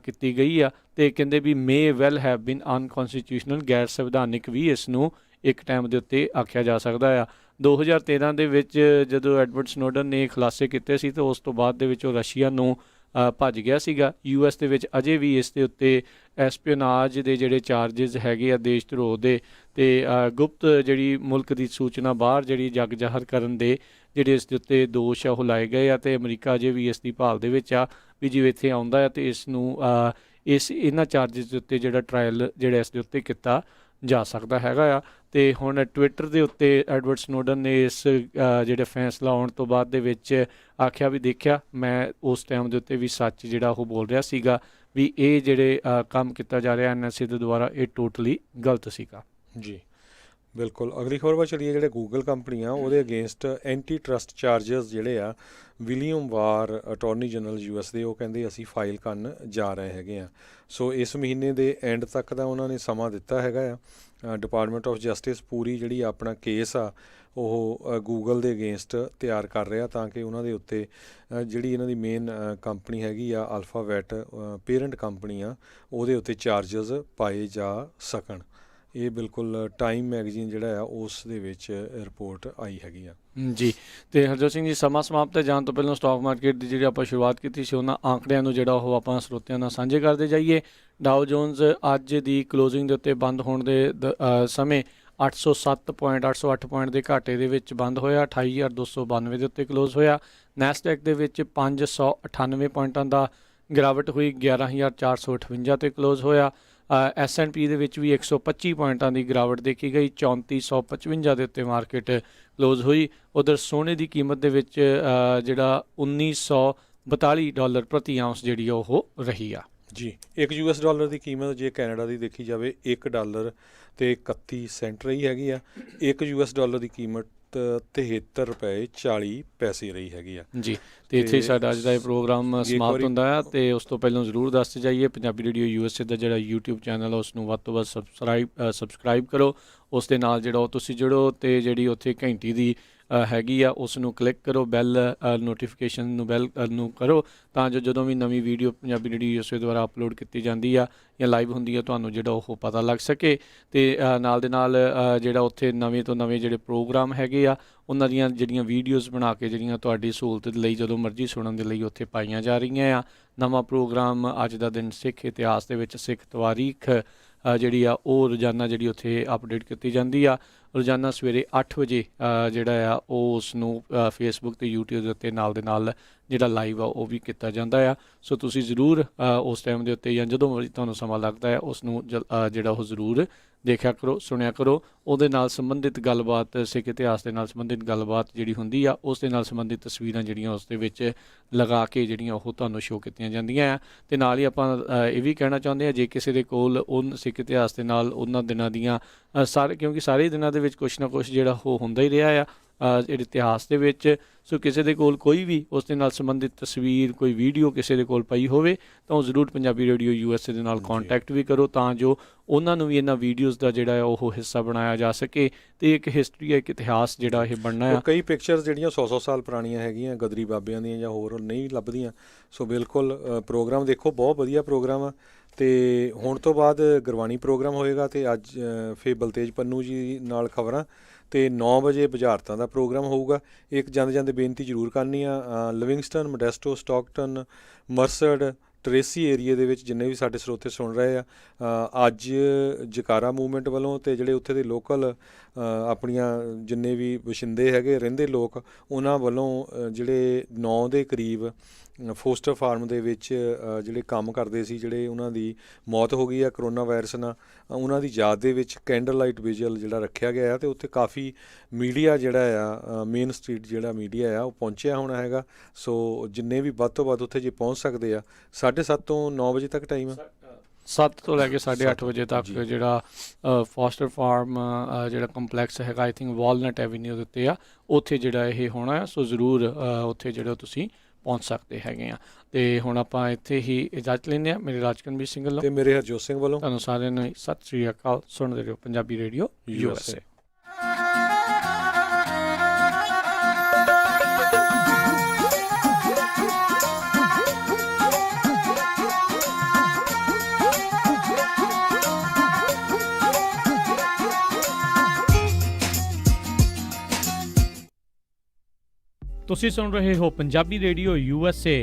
ਕੀਤੀ ਗਈ ਆ। ਅਤੇ ਕਹਿੰਦੇ ਵੀ ਮੇ ਵੈਲ ਹੈਵ ਬਿਨ ਅਨਕੋਨਸਟੀਟਿਊਸ਼ਨਲ, ਗੈਰ ਸੰਵਿਧਾਨਿਕ ਵੀ ਇਸ ਨੂੰ ਇੱਕ ਟਾਈਮ ਦੇ ਉੱਤੇ ਆਖਿਆ ਜਾ ਸਕਦਾ ਆ। 2013 ਦੇ ਵਿੱਚ ਜਦੋਂ ਐਡਵਰਡ ਸਨੋਡਨ ਨੇ ਖੁਲਾਸੇ ਕੀਤੇ ਸੀ ਤਾਂ ਉਸ ਤੋਂ ਬਾਅਦ ਦੇ ਵਿੱਚ ਉਹ ਰਸ਼ੀਆ ਨੂੰ ਭੱਜ ਗਿਆ ਸੀਗਾ। US ਦੇ ਵਿੱਚ ਅਜੇ ਵੀ ਇਸ ਦੇ ਉੱਤੇ ਐਸਪੀਓਨਾਜ ਦੇ ਜਿਹੜੇ ਚਾਰਜਿਸ ਹੈਗੇ ਆ ਦੇਸ਼ ਧਰੋਹ ਦੇ, ਅਤੇ ਗੁਪਤ ਜਿਹੜੀ ਮੁਲਕ ਦੀ ਸੂਚਨਾ ਬਾਹਰ ਜਿਹੜੀ ਜਗ ਜ਼ਾਹਰ ਕਰਨ ਦੇ ਜਿਹੜੇ ਇਸ ਦੇ ਉੱਤੇ ਦੋਸ਼ ਆ ਉਹ ਲਾਏ ਗਏ ਆ। ਅਤੇ ਅਮਰੀਕਾ ਅਜੇ ਵੀ ਇਸ ਦੀ ਭਾਲ ਦੇ ਵਿੱਚ ਆ ਵੀ ਜਿਵੇਂ ਇੱਥੇ ਆਉਂਦਾ ਹੈ ਅਤੇ ਇਸ ਨੂੰ ਇਹਨਾਂ ਚਾਰਜਿਸ ਦੇ ਉੱਤੇ ਜਿਹੜਾ ਟਰਾਇਲ ਜਿਹੜਾ ਇਸ ਦੇ ਉੱਤੇ ਕੀਤਾ ਜਾ ਸਕਦਾ ਹੈਗਾ ਆ। ਅਤੇ ਹੁਣ ਟਵਿੱਟਰ ਦੇ ਉੱਤੇ ਐਡਵਰਡ ਸਨੋਡਨ ਨੇ ਇਸ ਜਿਹੜਾ ਫੈਸਲਾ ਆਉਣ ਤੋਂ ਬਾਅਦ ਦੇ ਵਿੱਚ ਆਖਿਆ ਵੀ ਦੇਖਿਆ, ਮੈਂ ਉਸ ਟਾਈਮ ਦੇ ਉੱਤੇ ਵੀ ਸੱਚ ਜਿਹੜਾ ਉਹ ਬੋਲ ਰਿਹਾ ਸੀਗਾ ਵੀ ਇਹ ਜਿਹੜੇ ਕੰਮ ਕੀਤਾ ਜਾ ਰਿਹਾ NSA ਦੇ ਦੁਆਰਾ ਇਹ ਟੋਟਲੀ ਗਲਤ ਸੀਗਾ। ਜੀ ਬਿਲਕੁਲ। ਅਗਲੀ ਖਬਰ ਵੱਲ ਚੱਲੀਏ। ਜਿਹੜੇ ਗੂਗਲ ਕੰਪਨੀ ਆ ਉਹਦੇ ਅਗੇਂਸਟ ਐਂਟੀ ਟਰਸਟ ਚਾਰਜਸ ਜਿਹੜੇ ਆ ਵਿਲੀਅਮ ਬਾਰ ਅਟਾਰਨੀ ਜਨਰਲ US ਦੇ, ਉਹ ਕਹਿੰਦੇ ਅਸੀਂ ਫਾਈਲ ਕਰਨ ਜਾ ਰਹੇ ਹੈਗੇ ਆ। ਸੋ ਇਸ ਮਹੀਨੇ ਦੇ ਐਂਡ ਤੱਕ ਦਾ ਉਹਨਾਂ ਨੇ ਸਮਾਂ ਦਿੱਤਾ ਹੈਗਾ ਆ। ਡਿਪਾਰਟਮੈਂਟ ਆਫ ਜਸਟਿਸ ਪੂਰੀ ਜਿਹੜੀ ਆਪਣਾ ਕੇਸ ਆ ਉਹ ਗੂਗਲ ਦੇ ਅਗੇਂਸਟ ਤਿਆਰ ਕਰ ਰਿਹਾ ਤਾਂ ਕਿ ਉਹਨਾਂ ਦੇ ਉੱਤੇ ਜਿਹੜੀ ਇਹਨਾਂ ਦੀ ਮੇਨ ਕੰਪਨੀ ਹੈਗੀ ਆ ਅਲਫਾਬੈਟ ਪੇਰੈਂਟ ਕੰਪਨੀ ਆ, ਉਹਦੇ ਉੱਤੇ ਚਾਰਜਸ ਪਾਏ ਜਾ ਸਕਣ। ਇਹ ਬਿਲਕੁਲ ਟਾਈਮ ਮੈਗਜ਼ੀਨ ਜਿਹੜਾ ਆ ਉਸ ਦੇ ਵਿੱਚ ਰਿਪੋਰਟ ਆਈ ਹੈਗੀ ਆ। ਜੀ, ਅਤੇ ਹਰਜੋਤ ਸਿੰਘ ਜੀ ਸਮਾਂ ਸਮਾਪਤ ਜਾਣ ਤੋਂ ਪਹਿਲਾਂ ਸਟਾਕ ਮਾਰਕੀਟ ਦੀ ਜਿਹੜੀ ਆਪਾਂ ਸ਼ੁਰੂਆਤ ਕੀਤੀ ਸੀ ਉਹਨਾਂ ਆંકੜਿਆਂ ਨੂੰ ਜਿਹੜਾ ਉਹ ਆਪਾਂ ਸਰੋਤਿਆਂ ਨਾਲ ਸਾਂਝੇ ਕਰਦੇ ਜਾਈਏ। ਡਾਓ ਜੋਨਸ ਅੱਜ ਦੀ ਕਲੋਜ਼ਿੰਗ ਦੇ ਉੱਤੇ ਬੰਦ ਹੋਣ ਦੇ ਸਮੇਂ 807 ਪੁਆਇੰਟ 808 ਪੁਆਇੰਟ ਦੇ ਘਾਟੇ ਦੇ ਵਿੱਚ ਬੰਦ ਹੋਇਆ, 28,292 ਦੇ ਉੱਤੇ ਕਲੋਜ਼ ਹੋਇਆ। ਨੈਸਡੈਕ ਦੇ ਵਿੱਚ 598 ਪੁਆਇੰਟਾਂ ਦਾ ਗਿਰਾਵਟ ਹੋਈ, 11,458 ਤੇ ਕਲੋਜ਼ ਹੋਇਆ। S&P ਦੇ ਵਿੱਚ ਵੀ 125 ਪੁਆਇੰਟਾਂ ਦੀ ਗਿਰਾਵਟ ਦੇਖੀ ਗਈ, 3455 ਦੇ ਉੱਤੇ ਮਾਰਕੀਟ ਕਲੋਜ਼ ਹੋਈ। ਉਧਰ ਸੋਨੇ ਦੀ ਕੀਮਤ ਦੇ ਵਿੱਚ ਜਿਹੜਾ $1942 ਪ੍ਰਤੀ ਆਉਂਸ ਜਿਹੜੀ ਉਹ ਰਹੀ ਆ। ਜੀ, ਇੱਕ US ਡਾਲਰ ਦੀ ਕੀਮਤ ਜੇ ਕੈਨੇਡਾ ਦੀ ਦੇਖੀ ਜਾਵੇ $1.31 ਰਹੀ ਹੈਗੀ ਆ। ਇੱਕ US ਡਾਲਰ ਦੀ ਕੀਮਤ ₹73.40 ਰਹੀ ਹੈਗੀ ਆ। ਜੀ, ਅਤੇ ਇੱਥੇ ਸਾਡਾ ਅੱਜ ਦਾ ਇਹ ਪ੍ਰੋਗਰਾਮ ਸਮਾਪਤ ਹੁੰਦਾ ਹੈ। ਅਤੇ ਉਸ ਤੋਂ ਪਹਿਲਾਂ ਜ਼ਰੂਰ ਦੱਸਦੇ ਜਾਈਏ ਪੰਜਾਬੀ ਰੇਡੀਓ USA ਦਾ ਜਿਹੜਾ YouTube ਚੈਨਲ ਆ ਉਸ ਨੂੰ ਵੱਧ ਤੋਂ ਵੱਧ ਸਬਸਕ੍ਰਾਈਬ ਕਰੋ। ਉਸ ਦੇ ਨਾਲ ਜਿਹੜਾ ਉਹ ਤੁਸੀਂ ਜੁੜੋ ਅਤੇ ਜਿਹੜੀ ਉੱਥੇ ਘੰਟੀ ਦੀ ਹੈਗੀ ਆ ਉਸ ਨੂੰ ਕਲਿੱਕ ਕਰੋ, ਬੈਲ ਨੋਟੀਫਿਕੇਸ਼ਨ ਨੂੰ ਬੈਲ ਨੂੰ ਕਰੋ ਤਾਂ ਜੋ ਜਦੋਂ ਵੀ ਨਵੀਂ ਵੀਡੀਓ ਪੰਜਾਬੀ ਰੇਡੀਓ USA ਦੁਆਰਾ ਅਪਲੋਡ ਕੀਤੀ ਜਾਂਦੀ ਆ ਜਾਂ ਲਾਈਵ ਹੁੰਦੀ ਆ ਤੁਹਾਨੂੰ ਜਿਹੜਾ ਉਹ ਪਤਾ ਲੱਗ ਸਕੇ। ਅਤੇ ਨਾਲ ਦੇ ਨਾਲ ਜਿਹੜਾ ਉੱਥੇ ਨਵੇਂ ਤੋਂ ਨਵੇਂ ਜਿਹੜੇ ਪ੍ਰੋਗਰਾਮ ਹੈਗੇ ਆ ਉਹਨਾਂ ਦੀਆਂ ਜਿਹੜੀਆਂ ਵੀਡੀਓਜ਼ ਬਣਾ ਕੇ ਜਿਹੜੀਆਂ ਤੁਹਾਡੀ ਸਹੂਲਤ ਦੇ ਲਈ ਜਦੋਂ ਮਰਜ਼ੀ ਸੁਣਨ ਦੇ ਲਈ ਉੱਥੇ ਪਾਈਆਂ ਜਾ ਰਹੀਆਂ ਆ। ਨਵਾਂ ਪ੍ਰੋਗਰਾਮ ਅੱਜ ਦਾ ਦਿਨ ਸਿੱਖ ਇਤਿਹਾਸ ਦੇ ਵਿੱਚ ਸਿੱਖ ਤਵਾਰੀਖ ਜਿਹੜੀ ਆ ਉਹ ਰੋਜ਼ਾਨਾ ਜਿਹੜੀ ਉੱਥੇ ਅਪਡੇਟ ਕੀਤੀ ਜਾਂਦੀ ਆ। ਰੋਜ਼ਾਨਾ ਸਵੇਰੇ 8 ਵਜੇ ਜਿਹੜਾ ਆ ਉਹ ਉਸ ਨੂੰ ਫੇਸਬੁੱਕ ਅਤੇ YouTube ਦੇ ਉੱਤੇ ਨਾਲ ਦੇ ਨਾਲ ਜਿਹੜਾ ਲਾਈਵ ਆ ਉਹ ਵੀ ਕੀਤਾ ਜਾਂਦਾ ਆ। ਸੋ ਤੁਸੀਂ ਜ਼ਰੂਰ ਉਸ ਟਾਈਮ ਦੇ ਉੱਤੇ ਜਾਂ ਜਦੋਂ ਤੁਹਾਨੂੰ ਸਮਾਂ ਲੱਗਦਾ ਹੈ ਉਸ ਨੂੰ ਜਿਹੜਾ ਉਹ ਜ਼ਰੂਰ ਦੇਖਿਆ ਕਰੋ, ਸੁਣਿਆ ਕਰੋ। ਉਹਦੇ ਨਾਲ ਸੰਬੰਧਿਤ ਗੱਲਬਾਤ, ਸਿੱਖ ਇਤਿਹਾਸ ਦੇ ਨਾਲ ਸੰਬੰਧਿਤ ਗੱਲਬਾਤ ਜਿਹੜੀ ਹੁੰਦੀ ਆ ਉਸ ਦੇ ਨਾਲ ਸੰਬੰਧਿਤ ਤਸਵੀਰਾਂ ਜਿਹੜੀਆਂ ਉਸ ਦੇ ਵਿੱਚ ਲਗਾ ਕੇ ਜਿਹੜੀਆਂ ਉਹ ਤੁਹਾਨੂੰ ਸ਼ੋਅ ਕੀਤੀਆਂ ਜਾਂਦੀਆਂ ਆ। ਅਤੇ ਨਾਲ ਹੀ ਆਪਾਂ ਇਹ ਵੀ ਕਹਿਣਾ ਚਾਹੁੰਦੇ ਹਾਂ ਜੇ ਕਿਸੇ ਦੇ ਕੋਲ ਸਿੱਖ ਇਤਿਹਾਸ ਦੇ ਨਾਲ ਉਹਨਾਂ ਦਿਨਾਂ ਦੀਆਂ ਕਿਉਂਕਿ ਸਾਰੇ ਦਿਨਾਂ ਦੇ ਵਿੱਚ ਕੁਛ ਨਾ ਕੁਛ ਜਿਹੜਾ ਉਹ ਹੁੰਦਾ ਹੀ ਰਿਹਾ ਆ ਇਤਿਹਾਸ ਦੇ ਵਿੱਚ। ਸੋ ਕਿਸੇ ਦੇ ਕੋਲ ਕੋਈ ਵੀ ਉਸ ਦੇ ਨਾਲ ਸੰਬੰਧਿਤ ਤਸਵੀਰ, ਕੋਈ ਵੀਡੀਓ ਕਿਸੇ ਦੇ ਕੋਲ ਪਈ ਹੋਵੇ ਤਾਂ ਉਹ ਜ਼ਰੂਰ ਪੰਜਾਬੀ ਰੇਡੀਓ USA ਦੇ ਨਾਲ ਕੰਟੈਕਟ ਵੀ ਕਰੋ ਤਾਂ ਜੋ ਉਹਨਾਂ ਨੂੰ ਵੀ ਇਹਨਾਂ ਵੀਡੀਓਜ਼ ਦਾ ਜਿਹੜਾ ਉਹ ਹਿੱਸਾ ਬਣਾਇਆ ਜਾ ਸਕੇ ਅਤੇ ਇੱਕ ਹਿਸਟਰੀ, ਇੱਕ ਇਤਿਹਾਸ ਜਿਹੜਾ ਇਹ ਬਣਨਾ ਆ। ਕਈ ਪਿਕਚਰਸ ਜਿਹੜੀਆਂ 100 ਸਾਲ ਪੁਰਾਣੀਆਂ ਹੈਗੀਆਂ ਗਦਰੀ ਬਾਬਿਆਂ ਦੀਆਂ ਜਾਂ ਹੋਰ ਨਹੀਂ ਲੱਭਦੀਆਂ। ਸੋ ਬਿਲਕੁਲ ਪ੍ਰੋਗਰਾਮ ਦੇਖੋ, ਬਹੁਤ ਵਧੀਆ ਪ੍ਰੋਗਰਾਮ ਆ। ਅਤੇ ਹੁਣ ਤੋਂ ਬਾਅਦ ਗੁਰਬਾਣੀ ਪ੍ਰੋਗਰਾਮ ਹੋਏਗਾ ਅਤੇ ਅੱਜ ਫਿਰ ਬਲਤੇਜ ਪੰਨੂ ਜੀ ਨਾਲ ਖਬਰਾਂ ਤੇ 9 ਵਜੇ ਬੁਝਾਰਤਾਂ ਦਾ ਪ੍ਰੋਗਰਾਮ ਹੋਊਗਾ। ਇੱਕ ਜਾਂਦੇ ਬੇਨਤੀ ਜ਼ਰੂਰ ਕਰਨੀ ਆ, ਲਿਵਿੰਗਸਟਨ, ਮੋਡੈਸਟੋ, ਸਟਾਕਟਨ, ਮਰਸਡ, ਟਰੇਸੀ ਏਰੀਏ ਦੇ ਵਿੱਚ ਜਿੰਨੇ ਵੀ ਸਾਡੇ ਸਰੋਤੇ ਸੁਣ ਰਹੇ ਆ, ਅੱਜ ਜਕਾਰਾ ਮੂਵਮੈਂਟ ਵੱਲੋਂ ਤੇ ਜਿਹੜੇ ਉੱਥੇ ਦੇ ਲੋਕਲ ਆਪਣੀਆਂ ਜਿੰਨੇ ਵੀ ਵਸਿੰਦੇ ਹੈਗੇ ਰਹਿੰਦੇ ਲੋਕ, ਉਹਨਾਂ ਵੱਲੋਂ ਜਿਹੜੇ 9 ਦੇ ਕਰੀਬ ਫੋਸਟਰ ਫਾਰਮ ਦੇ ਵਿੱਚ ਜਿਹੜੇ ਕੰਮ ਕਰਦੇ ਸੀ, ਜਿਹੜੇ ਉਹਨਾਂ ਦੀ ਮੌਤ ਹੋ ਗਈ ਆ ਕਰੋਨਾ ਵਾਇਰਸ ਨਾਲ, ਉਹਨਾਂ ਦੀ ਯਾਦ ਦੇ ਵਿੱਚ ਕੈਂਡਲ ਲਾਈਟ ਵਿਜ਼ੂਅਲ ਜਿਹੜਾ ਰੱਖਿਆ ਗਿਆ ਹੈ। ਅਤੇ ਉੱਥੇ ਕਾਫੀ ਮੀਡੀਆ ਜਿਹੜਾ ਆ, ਮੇਨ ਸਟਰੀਟ ਜਿਹੜਾ ਮੀਡੀਆ ਆ ਉਹ ਪਹੁੰਚਿਆ ਹੋਣਾ ਹੈਗਾ। ਸੋ ਜਿੰਨੇ ਵੀ ਵੱਧ ਤੋਂ ਵੱਧ ਉੱਥੇ ਜੇ ਪਹੁੰਚ ਸਕਦੇ ਆ, 7:30 ਤੋਂ 9 ਵਜੇ ਤੱਕ ਟਾਈਮ ਆ। 7 ਤੋਂ ਲੈ ਕੇ 8:30 ਵਜੇ ਤੱਕ ਜਿਹੜਾ ਫੋਸਟਰ ਫਾਰਮ ਜਿਹੜਾ ਕੰਪਲੈਕਸ ਹੈਗਾ, ਆਈ ਥਿੰਕ ਵਾਲਨਟ ਐਵੀਨਿਊ ਦੇ ਉੱਤੇ ਆ, ਉੱਥੇ ਜਿਹੜਾ ਇਹ ਹੋਣਾ ਹੈ। ਸੋ ਜ਼ਰੂਰ ਉੱਥੇ ਜਿਹੜਾ ਤੁਸੀਂ ਪਹੁੰਚ ਸਕਦੇ ਹੈਗੇ ਆ। ਤੇ ਹੁਣ ਆਪਾਂ ਇੱਥੇ ਹੀ ਇਜਾਜ਼ਤ ਲੈਂਦੇ ਹਾਂ। ਮੇਰੇ ਰਾਜਕਨਵੀਰ ਸਿੰਘ ਵੱਲੋਂ ਤੇ ਮੇਰੇ ਹਰਜੋਤ ਸਿੰਘ ਵੱਲੋਂ ਤੁਹਾਨੂੰ ਸਾਰਿਆਂ ਨੂੰ ਸਤਿ ਸ਼੍ਰੀ ਅਕਾਲ। ਸੁਣਦੇ ਰਹੋ ਪੰਜਾਬੀ ਰੇਡੀਓ USA। ਤੁਸੀਂ ਸੁਣ ਰਹੇ ਹੋ ਪੰਜਾਬੀ ਰੇਡੀਓ USA।